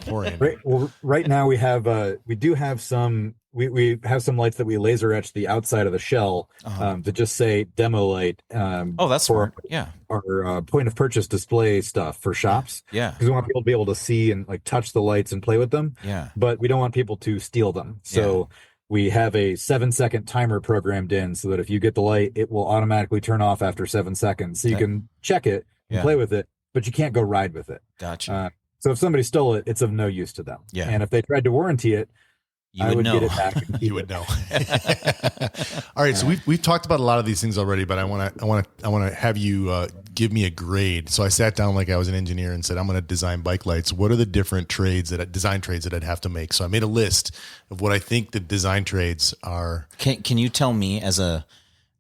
Poor Andy. Right now we have we have some lights that we laser etch the outside of the shell to just say demo light. That's for smart. Our point of purchase display stuff for shops. Yeah, because we want people to be able to see and like touch the lights and play with them. Yeah, but we don't want people to steal them. So we have a 7-second timer programmed in so that if you get the light, it will automatically turn off after 7 seconds. So you can check it and play with it, but you can't go ride with it. Gotcha. So if somebody stole it, it's of no use to them. Yeah, and if they tried to warranty it, I would get it back. You would know. All right, so we've talked about a lot of these things already, but I want to have you give me a grade. So I sat down like I was an engineer and said, I'm going to design bike lights. What are the different design trades that I'd have to make? So I made a list of what I think the design trades are. Can you tell me, as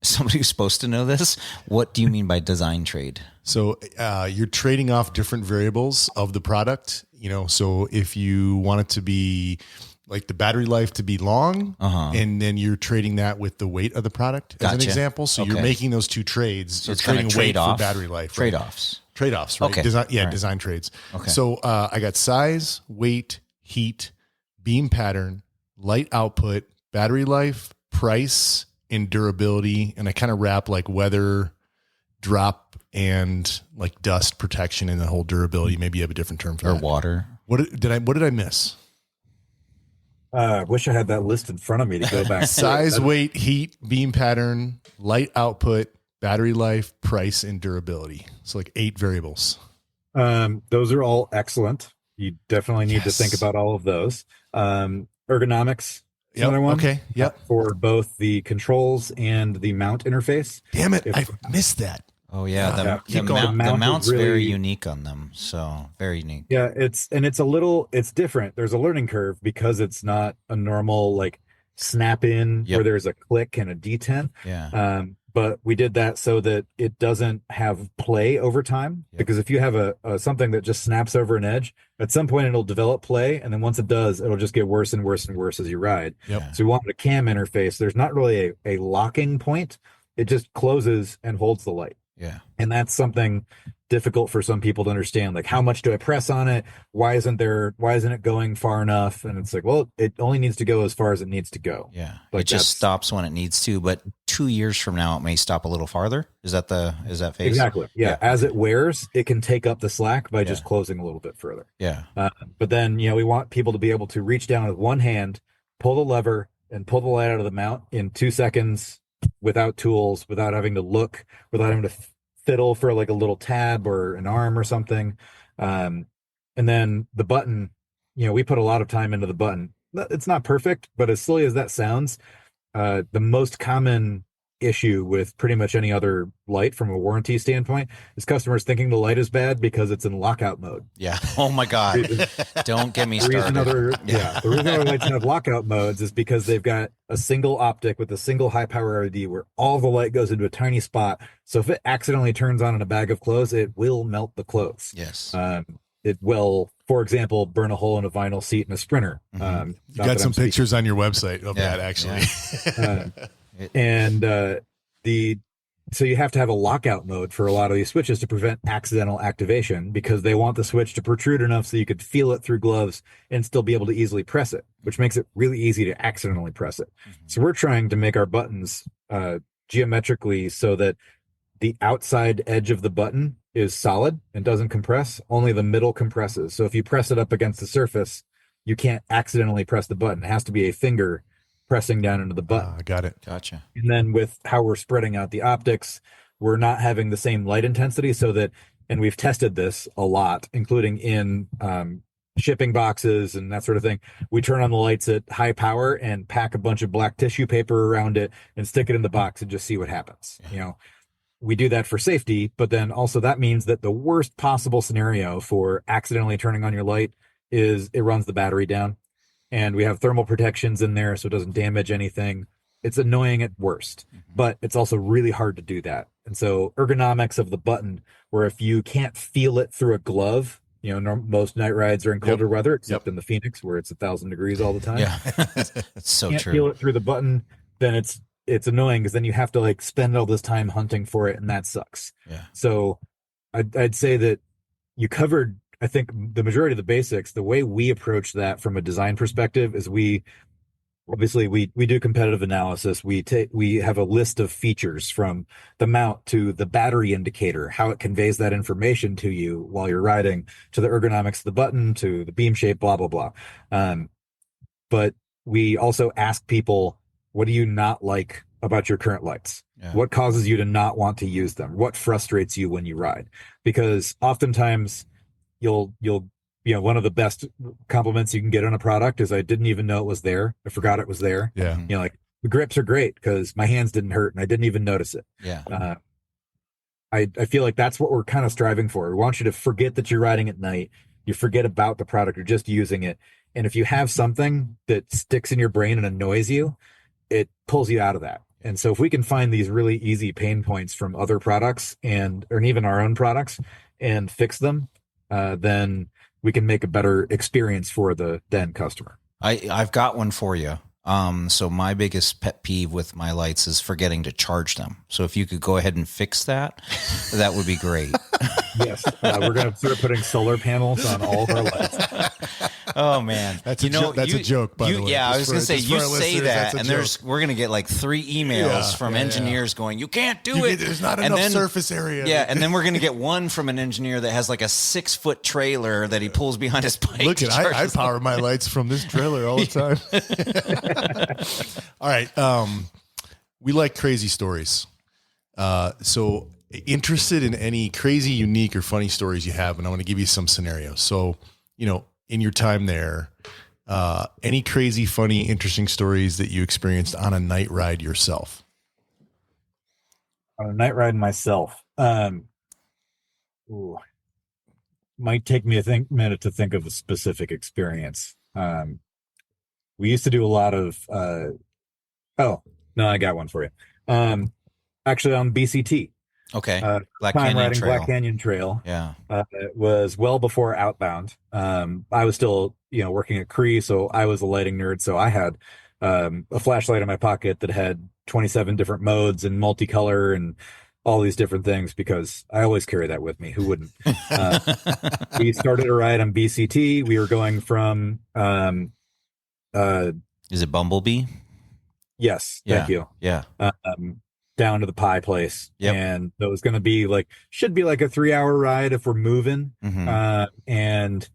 somebody who's supposed to know this, what do you mean by design trade? So you're trading off different variables of the product. So if you want it to be like the battery life to be long, and then you're trading that with the weight of the product as an example. So you're making those two trades. So it's trading weight for battery life. Trade-offs. Trade-offs, right? Okay. Design trades. Okay. So I got size, weight, heat, beam pattern, light output, battery life, price, and durability. And I kind of wrap like weather, drop, and like dust protection in the whole durability. Maybe you have a different term for that. Or water. What did I miss? I wish I had that list in front of me to go back. Size, weight, heat, beam pattern, light output, battery life, price, and durability. So like 8 variables. Those are all excellent. You definitely need to think about all of those. Ergonomics is another one. Okay. Yep. For both the controls and the mount interface. Damn it. I missed that. Oh yeah, the mount's really, very unique on them. So very unique. Yeah, it's different. There's a learning curve because it's not a normal like snap in where there's a click and a detent. Yeah. But we did that so that it doesn't have play over time. Because if you have a something that just snaps over an edge, at some point it'll develop play, and then once it does, it'll just get worse and worse and worse as you ride. Yep. So we wanted a cam interface. There's not really a locking point. It just closes and holds the light. Yeah. And that's something difficult for some people to understand. Like, how much do I press on it? Why isn't it going far enough? And it's like, well, it only needs to go as far as it needs to go. Yeah. Like it just stops when it needs to, but 2 years from now, it may stop a little farther. Is that phase? Exactly. Yeah. As it wears, it can take up the slack by just closing a little bit further. Yeah. But then, we want people to be able to reach down with one hand, pull the lever, and pull the light out of the mount in 2 seconds without tools, without having to look, without having to fiddle for like a little tab or an arm or something. And then the button, we put a lot of time into the button. It's not perfect, but as silly as that sounds, the most common issue with pretty much any other light from a warranty standpoint is customers thinking the light is bad because it's in lockout mode. Yeah. Oh my God. Don't get me started. The reason other lights have lockout modes is because they've got a single optic with a single high power LED where all the light goes into a tiny spot. So if it accidentally turns on in a bag of clothes, it will melt the clothes. Yes. It will, for example, burn a hole in a vinyl seat in a Sprinter. You got some pictures on your website of that, actually. So you have to have a lockout mode for a lot of these switches to prevent accidental activation, because they want the switch to protrude enough so you could feel it through gloves and still be able to easily press it, which makes it really easy to accidentally press it. So we're trying to make our buttons geometrically so that the outside edge of the button is solid and doesn't compress. Only the middle compresses. So if you press it up against the surface, you can't accidentally press the button. It has to be a finger pressing down into the button. Got it. Gotcha. And then with how we're spreading out the optics, we're not having the same light intensity, so that, and we've tested this a lot, including in shipping boxes and that sort of thing. We turn on the lights at high power and pack a bunch of black tissue paper around it and stick it in the box and just see what happens. We do that for safety, but then also that means that the worst possible scenario for accidentally turning on your light is it runs the battery down. And we have thermal protections in there so it doesn't damage anything. It's annoying at worst, but it's also really hard to do that. And so ergonomics of the button, where if you can't feel it through a glove, most night rides are in colder weather, except in the Phoenix where it's 1,000 degrees all the time. Yeah, it's so can't true. Feel it through the button, then it's annoying, because then you have to like spend all this time hunting for it, and that sucks. Yeah. So I'd say that you covered, I think, the majority of the basics. The way we approach that from a design perspective is we do competitive analysis. We have a list of features, from the mount to the battery indicator, how it conveys that information to you while you're riding, to the ergonomics of the button, to the beam shape, blah, blah, blah. But we also ask people, what do you not like about your current lights? Yeah. What causes you to not want to use them? What frustrates you when you ride? Because oftentimes you'll one of the best compliments you can get on a product is, I didn't even know it was there. I forgot it was there. Yeah. Like, the grips are great because my hands didn't hurt and I didn't even notice it. Yeah. I feel like that's what we're kind of striving for. We want you to forget that you're riding at night. You forget about the product. You're just using it. And if you have something that sticks in your brain and annoys you, it pulls you out of that. And so if we can find these really easy pain points from other products or even our own products and fix them, then we can make a better experience for the then customer. I've got one for you. So my biggest pet peeve with my lights is forgetting to charge them. So if you could go ahead and fix that, that would be great. Yes. We're going to start putting solar panels on all of our lights. Oh man. That's a joke, by the way. Yeah, I was going to say, you say that, and we're going to get like 3 emails from engineers going, you can't do it. There's not enough surface area. Yeah. And then we're going to get one from an engineer that has like a 6-foot trailer that he pulls behind his bike. Look, I power my lights from this trailer all the time. All right. We like crazy stories. So interested in any crazy, unique, or funny stories you have, and I want to give you some scenarios. So, in your time there, Any crazy, funny, interesting stories that you experienced on a night ride yourself? On a night ride myself. Ooh, might take me a minute to think of a specific experience. We used to do a lot of oh, no, I got one for you. Actually on BCT. Okay. Black Time Canyon riding Trail. Black Canyon Trail. Yeah. It was well before Outbound. I was still, working at Cree, so I was a lighting nerd. So I had a flashlight in my pocket that had 27 different modes and multicolor and all these different things because I always carry that with me. Who wouldn't? We started a ride on BCT. We were going from Is it Bumblebee? yes, Yeah. thank you. Yeah. Down to the pie place. Yep. And it was going to be should be like a 3-hour ride if we're moving. Mhm. And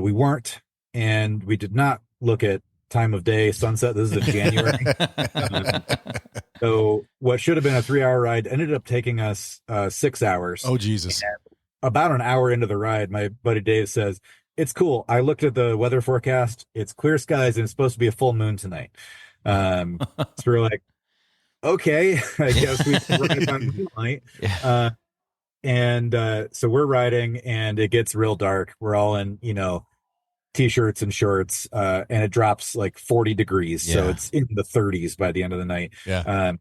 we weren't, and we did not look at time of day, sunset. This is in January. So what should have been a 3-hour ride ended up taking us 6 hours. Oh, Jesus. And about an hour into the ride, my buddy Dave says, "It's cool. I looked at the weather forecast. It's clear skies and it's supposed to be a full moon tonight." So we're like, okay, I guess we can ride by moonlight. Yeah. So we're riding and it gets real dark. We're all in, t-shirts and shorts, and it drops like 40 degrees. So Yeah. it's in the 30s by the end of the night. Yeah.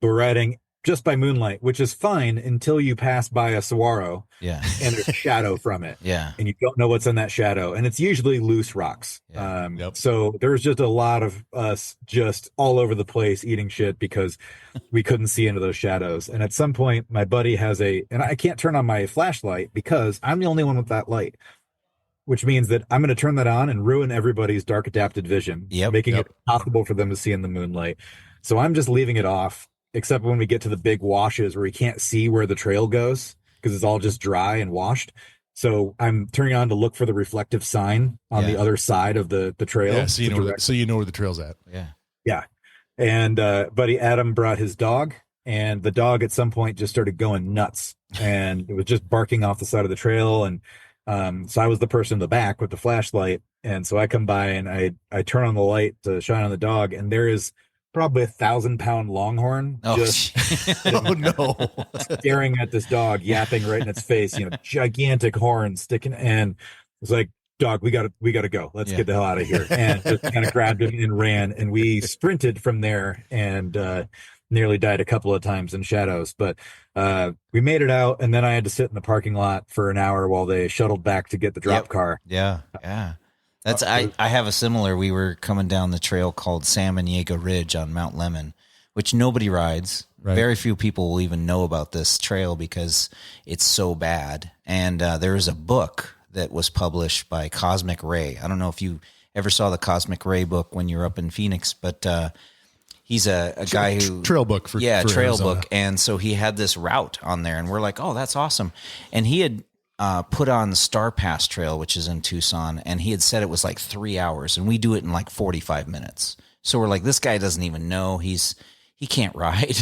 We're riding just by moonlight, which is fine until you pass by a saguaro Yeah. and there's a shadow from it. Yeah. And you don't know what's in that shadow. And it's usually loose rocks. Yeah. Yep. So there was just a lot of us just all over the place eating shit because we couldn't see into those shadows. And at some point, my buddy has and I can't turn on my flashlight because I'm the only one with that light, which means that I'm going to turn that on and ruin everybody's dark adapted vision, making it possible for them to see in the moonlight. So I'm just leaving it off, except when we get to the big washes where we can't see where the trail goes because it's all just dry and washed. So I'm turning on to look for the reflective sign on the other side of the trail. Yeah, so you know where the trail's at. Yeah. Yeah. And buddy Adam brought his dog, and the dog at some point just started going nuts, and it was just barking off the side of the trail. And so I was the person in the back with the flashlight, and so I come by and I turn on the light to shine on the dog, and there is probably 1,000-pound longhorn just Oh no. staring at this dog, yapping right in its face, gigantic horn sticking. And it's like, "Dog, we gotta go. Let's get the hell out of here." And just kind of grabbed him and ran, and we sprinted from there and nearly died a couple of times in shadows. But we made it out, and then I had to sit in the parking lot for an hour while they shuttled back to get the drop car. Yeah. Yeah. That's I have a similar. We were coming down the trail called Samaniego Ridge on Mount Lemon, which nobody rides. Right. Very few people will even know about this trail because it's so bad. And there is a book that was published by Cosmic Ray. I don't know if you ever saw the Cosmic Ray book when you were up in Phoenix, but he's a guy who trail book for trail Arizona. book. And so he had this route on there, and we're like, oh, that's awesome. And he had put on the Star Pass Trail, which is in Tucson, and he had said it was like 3 hours, and we do it in like 45 minutes. So we're like, this guy doesn't even know. He can't ride.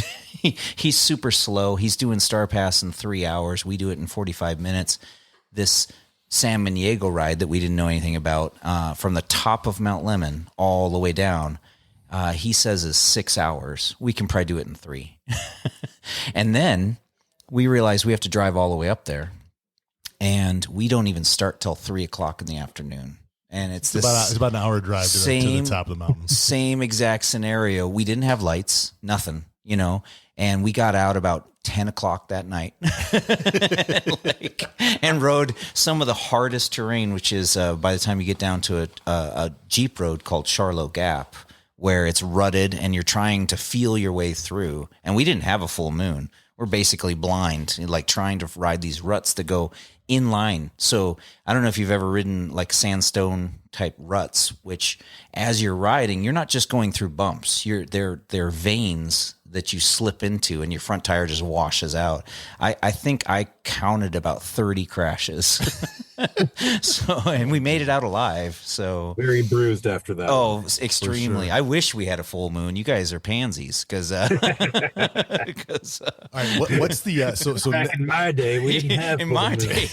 He's super slow. He's doing Star Pass in 3 hours. We do it in 45 minutes. This San Maniego ride that we didn't know anything about, from the top of Mount Lemon all the way down, he says is 6 hours. We can probably do it in 3. And then we realize we have to drive all the way up there, and we don't even start till 3:00 in the afternoon. And it's about an hour drive to the top of the mountain. Same exact scenario. We didn't have lights, nothing, and we got out about 10:00 that night and rode some of the hardest terrain, which is by the time you get down to a Jeep road called Charlotte Gap, where it's rutted and you're trying to feel your way through. And we didn't have a full moon. We're basically blind, like trying to ride these ruts that go in line. So I don't know if you've ever ridden like sandstone type ruts, which as you're riding, you're not just going through bumps. They're veins that you slip into and your front tire just washes out. I think I counted about 30 crashes. And we made it out alive. So very bruised after that. Oh, extremely. Sure. I wish we had a full moon. You guys are pansies because all right, what's the so back in my day we didn't have in my day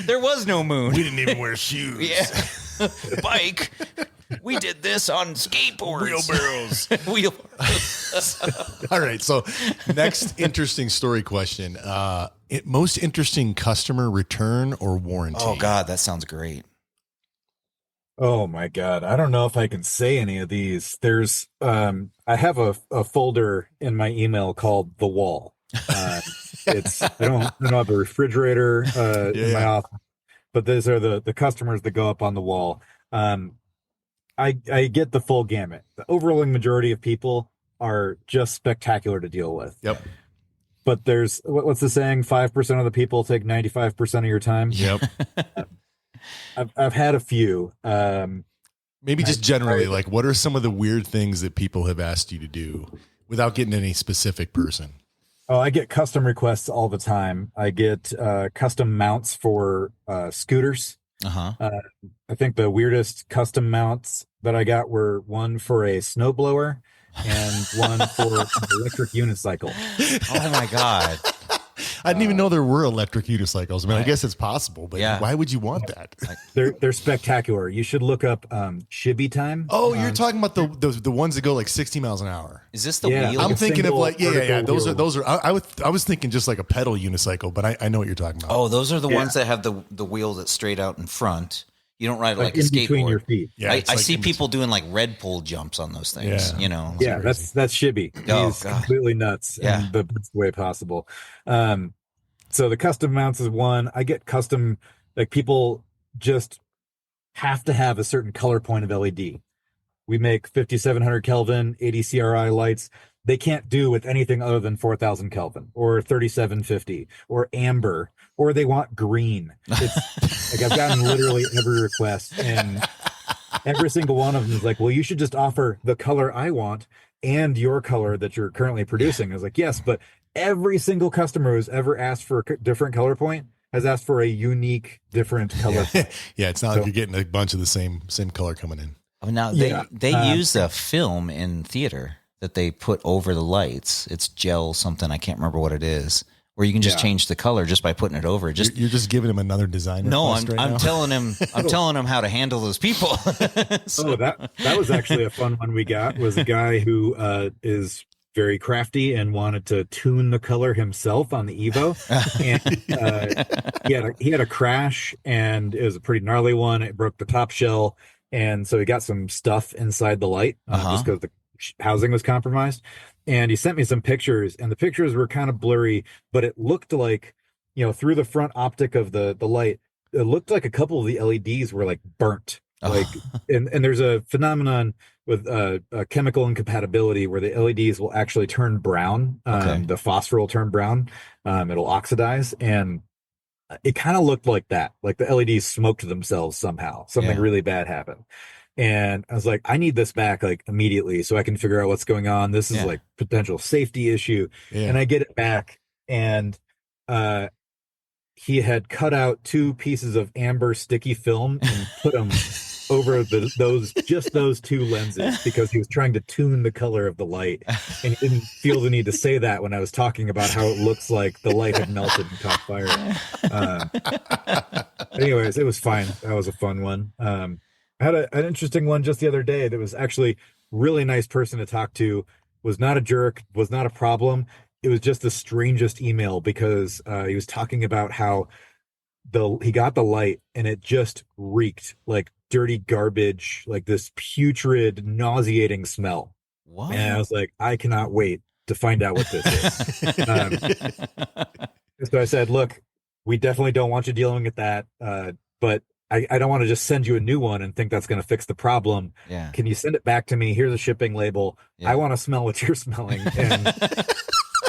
there was no moon. we didn't even wear shoes. Yeah. Bike. We did this on skateboards. Wheelbarrows. Wheelbarrows. All right. So next interesting story question. Most interesting customer return or warranty? Oh God, that sounds great. Oh my God. I don't know if I can say any of these. There's I have a folder in my email called The Wall. I don't have a refrigerator in my office, but these are the customers that go up on the wall. I get the full gamut. The overwhelming majority of people are just spectacular to deal with. Yep. But there's what's the saying? 5% of the people take 95% of your time. Yep. I've had a few. Maybe just generally, like, what are some of the weird things that people have asked you to do without getting any specific person? Oh, I get custom requests all the time. I get custom mounts for scooters. I think the weirdest custom mounts that I got were one for a snowblower and one for an electric unicycle. Oh my God. I didn't even know there were electric unicycles. I mean, I guess it's possible, but why would you want that? They're spectacular. You should look up Shibby Time. Oh, you're talking about the ones that go like 60 miles an hour. Is this the wheel? I'm thinking of like those are. I was thinking just like a pedal unicycle, but I know what you're talking about. Oh, those are the ones that have the wheel that's straight out in front. You don't ride like a in skateboard. between your feet. Yeah, I see people doing like red pole jumps on those things. Yeah. You know. Yeah, that's Shibby. Oh, He's God. completely nuts in the best way possible. So the custom mounts is one. I get custom, like people just have to have a certain color point of LED. We make 5700 Kelvin, 80 CRI lights. They can't do with anything other than 4000 Kelvin or 3750 or amber, or they want green. It's like I've gotten literally every request, and every single one of them is like, well, you should just offer the color I want and your color that you're currently producing. I was like, yes, but every single customer who's ever asked for a different color point has asked for a unique, different color point. Yeah, it's not like you're getting a bunch of the same color coming in. Oh, now they use a film in theater that they put over the lights. It's gel something. I can't remember what it is. Where you can just change the color just by putting it over. You're just giving him another design. No, I'm telling him. I'm telling him how to handle those people. So that was actually a fun one we got. Was a guy who is very crafty and wanted to tune the color himself on the Evo, and he had a crash, and it was a pretty gnarly one. It broke the top shell, and so he got some stuff inside the light just because the housing was compromised. And he sent me some pictures, and the pictures were kind of blurry, but it looked like, through the front optic of the light, it looked like a couple of the LEDs were like burnt. Like, and there's a phenomenon with chemical incompatibility where the LEDs will actually turn brown. The phosphor will turn brown. It'll oxidize, and it kind of looked like that. Like the LEDs smoked themselves somehow. Something really bad happened. And I was like, I need this back like immediately so I can figure out what's going on. This is like potential safety issue. Yeah. And I get it back, and he had cut out 2 pieces of amber sticky film and put them over those 2 lenses because he was trying to tune the color of the light, and he didn't feel the need to say that when I was talking about how it looks like the light had melted and caught fire. Anyways, it was fine. That was a fun one. I had an interesting one just the other day that was actually really nice person to talk to, was not a jerk, was not a problem. It was just the strangest email because he was talking about how he got the light and it just reeked like dirty garbage, like this putrid, nauseating smell. What? And I was like, I cannot wait to find out what this is. So I said, look, we definitely don't want you dealing with that, but I don't want to just send you a new one and think that's going to fix the problem. Yeah. Can you send it back to me? Here's a shipping label. I want to smell what you're smelling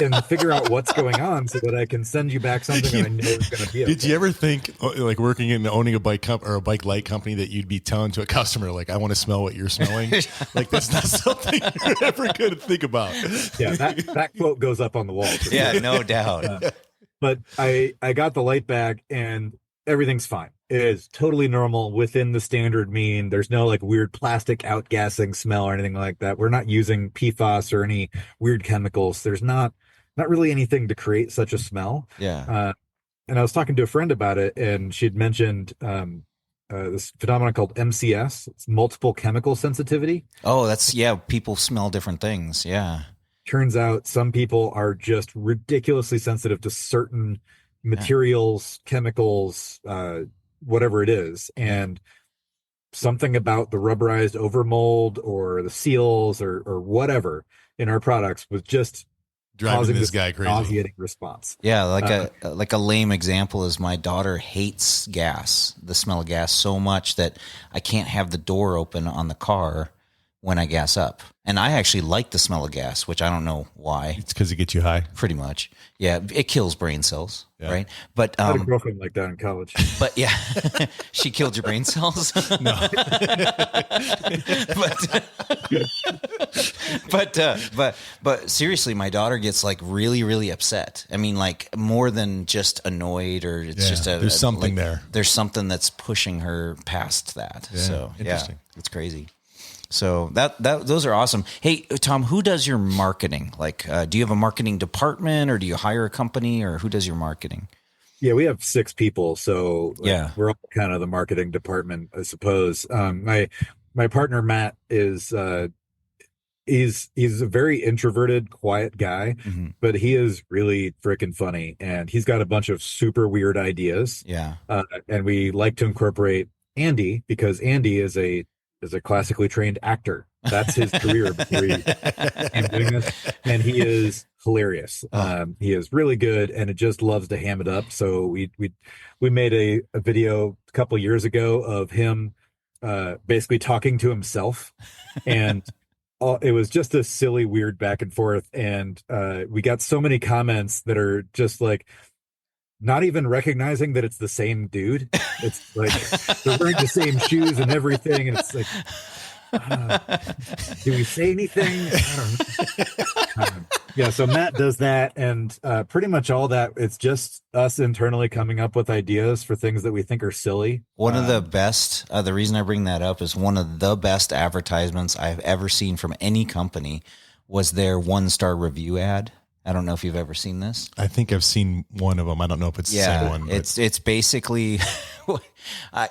and figure out what's going on so that I can send you back something that I know is going to be okay. Did you ever think, like working in owning a bike or a bike light company, that you'd be telling to a customer, like, I want to smell what you're smelling? Like, that's not something you're ever going to think about. Yeah, that quote goes up on the wall. Yeah, no doubt. But I got the light back and everything's fine. It is totally normal within the standard mean. There's no like weird plastic outgassing smell or anything like that. We're not using PFAS or any weird chemicals. There's not really anything to create such a smell. Yeah. And I was talking to a friend about it, and she'd mentioned this phenomenon called MCS. It's multiple chemical sensitivity. Oh, that's, people smell different things. Yeah. Turns out some people are just ridiculously sensitive to certain materials, chemicals, whatever it is. And something about the rubberized overmold or the seals or whatever in our products was just driving this guy crazy. Nauseating response. Yeah, like a lame example is my daughter hates gas, the smell of gas so much that I can't have the door open on the car when I gas up. And I actually like the smell of gas, which I don't know why. It's because it gets you high. Pretty much. Yeah, it kills brain cells, right? But I had a girlfriend like that in college. But yeah, she killed your brain cells? No. but seriously, my daughter gets like really, really upset. I mean, like more than just annoyed, or it's just there's something there. There's something that's pushing her past that. Yeah, so interesting. It's crazy. So those are awesome. Hey, Tom, who does your marketing? Like, do you have a marketing department, or do you hire a company, or who does your marketing? Yeah, we have 6 people. So we're all kind of the marketing department, I suppose. My partner, Matt, is, he's a very introverted, quiet guy, but he is really freaking funny. And he's got a bunch of super weird ideas. Yeah. And we like to incorporate Andy, because Andy is a classically trained actor. That's his career before he came doing this. And he is hilarious. He is really good, and it just loves to ham it up. So we made a video a couple years ago of him basically talking to himself, and it was just a silly, weird back and forth. And we got so many comments that are just like, not even recognizing that it's the same dude. It's like they're wearing the same shoes and everything, and it's like, do we say anything? I don't know. Yeah, so Matt does that, and pretty much all that. It's just us internally coming up with ideas for things that we think are silly. One of the best, the reason I bring that up is one of the best advertisements I've ever seen from any company was their 1-star review ad. I don't know if you've ever seen this. I think I've seen one of them. I don't know if it's the same one. But. It's basically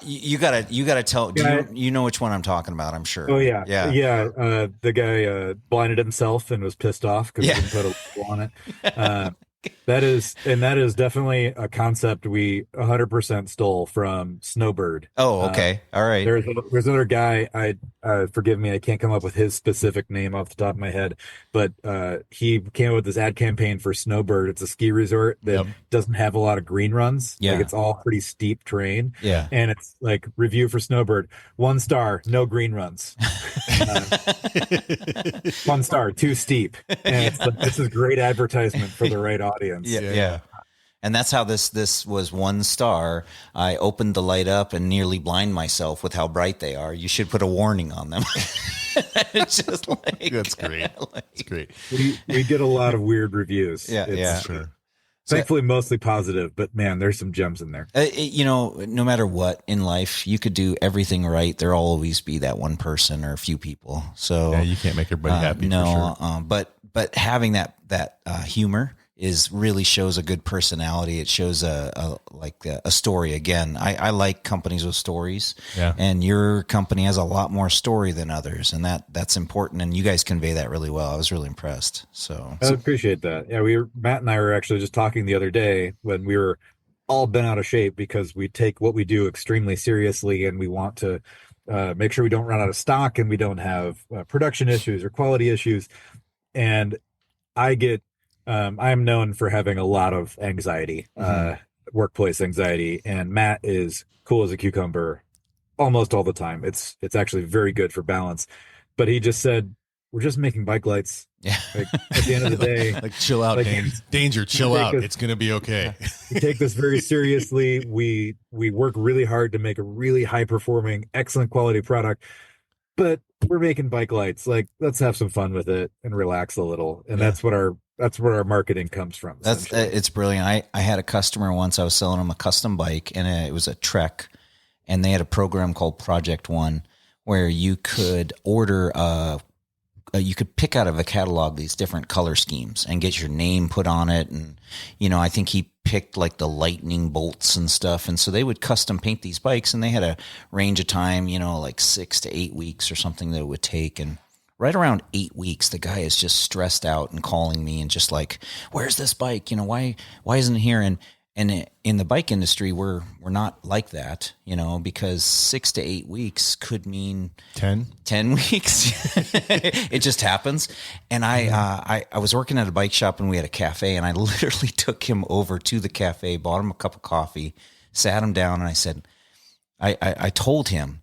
you gotta tell. You know which one I'm talking about? I'm sure. Oh yeah. The guy blinded himself and was pissed off because he didn't put a label on it. That is definitely a concept we 100% stole from Snowbird. Oh, okay. All right. There's another guy. Forgive me, I can't come up with his specific name off the top of my head, but he came up with this ad campaign for Snowbird. It's a ski resort that doesn't have a lot of green runs. Yeah. Like, it's all pretty steep terrain. Yeah. And it's like, review for Snowbird: 1 star, no green runs. 1 star, too steep. And it's like, this is great advertisement for the right audience. Yeah. And that's how this was 1 star. I opened the light up and nearly blind myself with how bright they are. You should put a warning on them. It's just like, that's great. That's great. We get a lot of weird reviews. Yeah, sure. Thankfully, mostly positive, but man, there's some gems in there. No matter what in life, you could do everything right. There'll always be that one person or a few people. So you can't make everybody happy. No, for sure. But having that humor really shows a good personality. It shows a story. Again, I like companies with stories, and your company has a lot more story than others, and that's important. And you guys convey that really well. I was really impressed. So I appreciate that. Yeah, Matt and I were actually just talking the other day when we were all bent out of shape because we take what we do extremely seriously, and we want to make sure we don't run out of stock and we don't have production issues or quality issues. And I'm known for having a lot of anxiety, workplace anxiety, and Matt is cool as a cucumber almost all the time. It's actually very good for balance. But he just said, we're just making bike lights. Yeah. Like, at the end of the day, like, chill out, danger, chill out. It's going to be okay. We take this very seriously. We work really hard to make a really high performing, excellent quality product, but we're making bike lights. Like, let's have some fun with it and relax a little. And that's what our marketing comes from. It's brilliant. I had a customer once. I was selling them a custom bike, and it was a Trek, and they had a program called Project One where you could order you could pick out of a catalog these different color schemes and get your name put on it. And, I think he picked like the lightning bolts and stuff. And so they would custom paint these bikes, and they had a range of time, like 6 to 8 weeks or something that it would take. And right around 8 weeks, the guy is just stressed out and calling me and just like, where's this bike? Why isn't it here? And in the bike industry, we're not like that, because 6 to 8 weeks could mean 10 weeks. It just happens. And I was working at a bike shop, and we had a cafe, and I literally took him over to the cafe, bought him a cup of coffee, sat him down, and I said, I told him,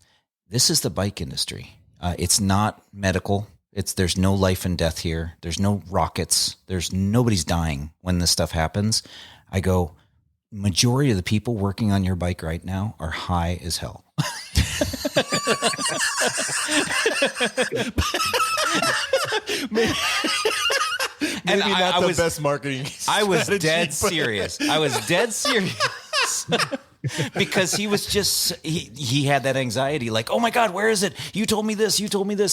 this is the bike industry. It's not medical. There's no life and death here. There's no rockets. Nobody's dying when this stuff happens. I go, majority of the people working on your bike right now are high as hell. Maybe not the best marketing I was dead serious. I was dead serious. Because he was just, he had that anxiety, like, oh my God, where is it? You told me this.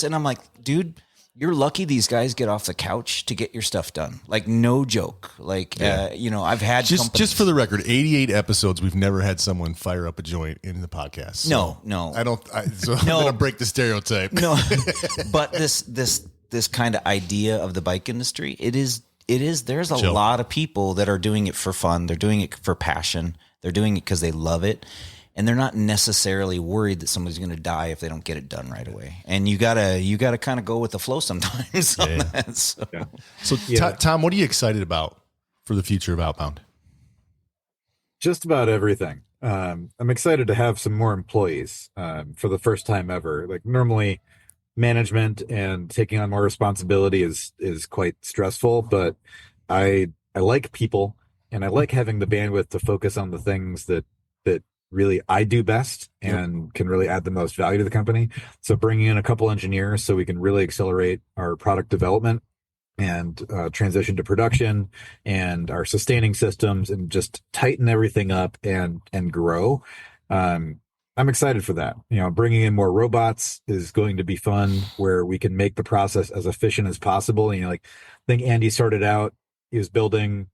And I'm like, dude, you're lucky these guys get off the couch to get your stuff done. Like, no joke. Like, I've had just for the record, 88 episodes. We've never had someone fire up a joint in the podcast. So no. I'm going to break the stereotype. No, but this kind of idea of the bike industry, there's a lot of people that are doing it for fun. They're doing it for passion. They're doing it because they love it. And they're not necessarily worried that somebody's going to die if they don't get it done right away. And you gotta kind of go with the flow sometimes. On that, so Tom, what are you excited about for the future of Outbound? Just about everything. I'm excited to have some more employees for the first time ever. Like, normally, management and taking on more responsibility is quite stressful, but I like people, and I like having the bandwidth to focus on the things that really I do best and can really add the most value to the company. So bringing in a couple engineers so we can really accelerate our product development and transition to production and our sustaining systems and just tighten everything up and grow. I'm excited for that. Bringing in more robots is going to be fun, where we can make the process as efficient as possible. I think Andy started out, he was building,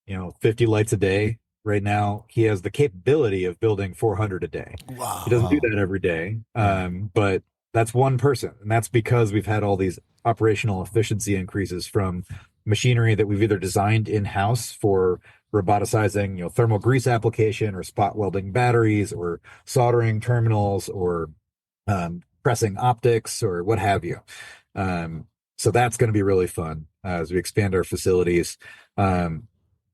50 lights a day. Right now, he has the capability of building 400 a day. Wow. He doesn't do that every day, but that's one person. And that's because we've had all these operational efficiency increases from machinery that we've either designed in-house for roboticizing, thermal grease application, or spot welding batteries, or soldering terminals, or pressing optics, or what have you. So that's going to be really fun as we expand our facilities.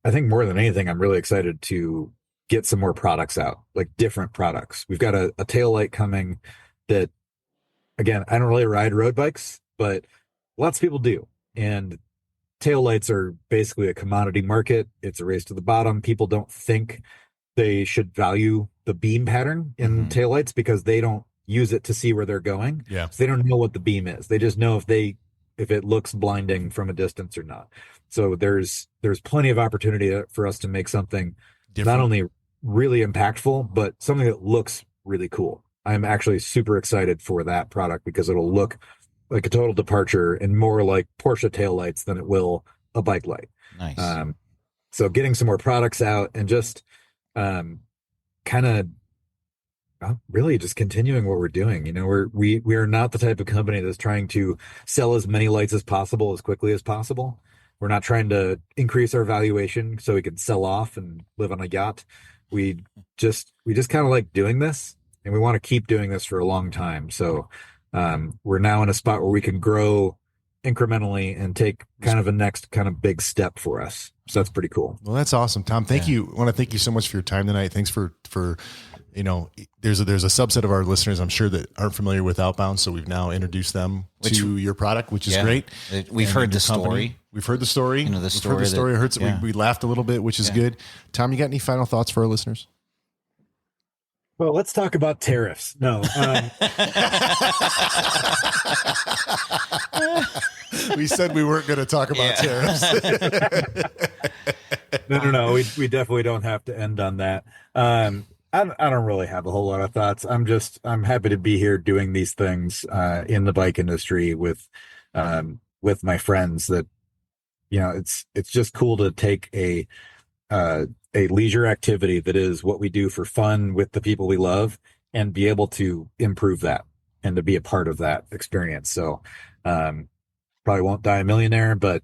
I think more than anything, I'm really excited to get some more products out, like different products. We've got a tail light coming that, again, I don't really ride road bikes, but lots of people do. And tail lights are basically a commodity market. It's a race to the bottom. People don't think they should value the beam pattern in tail lights because they don't use it to see where they're going. Yeah. So they don't know what the beam is. They just know if it looks blinding from a distance or not. So there's plenty of opportunity for us to make something different, not only really impactful, but something that looks really cool. I'm actually super excited for that product because it'll look like a total departure and more like Porsche taillights than it will a bike light. Nice. So getting some more products out and just kind of really just continuing what we're doing. We are not the type of company that's trying to sell as many lights as possible as quickly as possible. We're not trying to increase our valuation so we can sell off and live on a yacht. We just kind of like doing this, and we want to keep doing this for a long time. So we're now in a spot where we can grow incrementally and take kind of a next kind of big step for us. So that's pretty cool. Well, that's awesome, Tom. Thank you. I want to thank you so much for your time tonight. Thanks for there's a subset of our listeners, I'm sure, that aren't familiar with Outbound. So we've now introduced them to your product, which is great. We've heard the story. We've heard the story. The story. We've heard the story. We laughed a little bit, which is good. Tom, you got any final thoughts for our listeners? Well, let's talk about tariffs. No. We said we weren't going to talk about tariffs. No. We definitely don't have to end on that. I don't really have a whole lot of thoughts. I'm happy to be here doing these things in the bike industry with my friends. That it's just cool to take a a leisure activity that is what we do for fun with the people we love, and be able to improve that and to be a part of that experience. So probably won't die a millionaire, but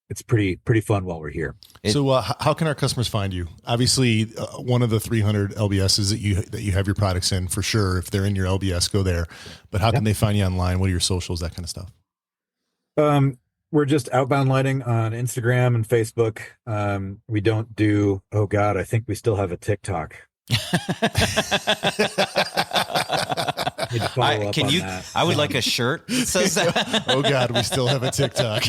it's pretty fun while we're here. So how can our customers find you? Obviously, one of the 300 LBSs that you have your products in, for sure. If they're in your LBS, go there. But how can they find you online? What are your socials, that kind of stuff? We're just Outbound Lighting on Instagram and Facebook. We don't do, oh God, I think we still have a TikTok. I would like a shirt that says that. Oh God, we still have a TikTok.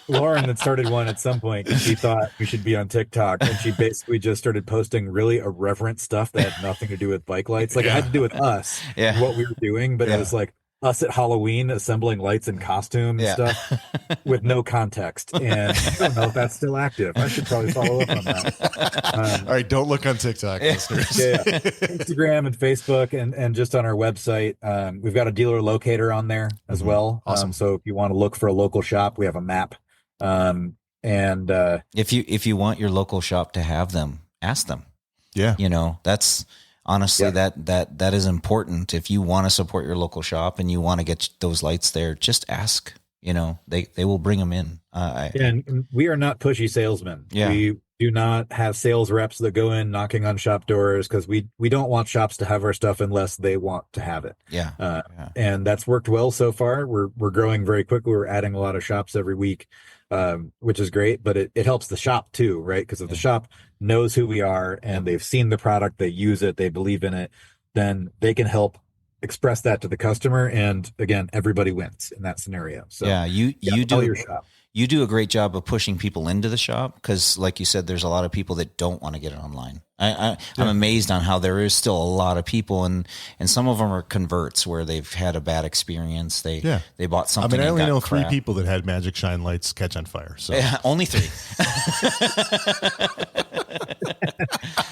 Lauren had started one at some point, and she thought we should be on TikTok, and she basically just started posting really irreverent stuff that had nothing to do with bike lights. Like it had to do with us, and what we were doing, but it was like us at Halloween assembling lights and costume and stuff with no context. And I don't know if that's still active. I should probably follow up on that. All right, don't look on TikTok, listeners. Instagram and Facebook, and just on our website. We've got a dealer locator on there as well. Awesome. So if you want to look for a local shop, we have a map. And if you want your local shop to have them, ask them. Yeah. That's honestly that is important. If you want to support your local shop and you want to get those lights there, just ask. They will bring them in. And we are not pushy salesmen. Yeah. We do not have sales reps that go in knocking on shop doors, because we don't want shops to have our stuff unless they want to have it. And that's worked well so far. We're growing very quickly. We're adding a lot of shops every week, which is great, but it helps the shop too, right? Because if the shop knows who we are and they've seen the product, they use it, they believe in it, then they can help express that to the customer. And again, everybody wins in that scenario. So you do a great job of pushing people into the shop, because like you said, there's a lot of people that don't want to get it online. I'm amazed on how there is still a lot of people, and some of them are converts where they've had a bad experience. They bought something. I only know 3 people that had Magic Shine lights catch on fire. So only 3.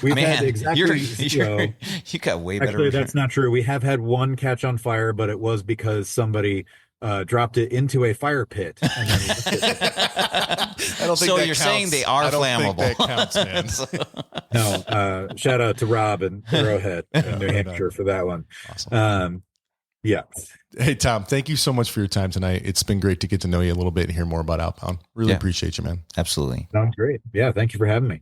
We've had exactly you got way better. Actually, that's not true. We have had 1 catch on fire, but it was because somebody dropped it into a fire pit. And then I don't think so that you're counts. saying they are flammable. Think that counts, man. No, shout out to Rob and Arrowhead in New Hampshire for that one. Awesome. Yeah. Hey, Tom, thank you so much for your time tonight. It's been great to get to know you a little bit and hear more about Outbound. Really appreciate you, man. Absolutely. Sounds great. Yeah. Thank you for having me.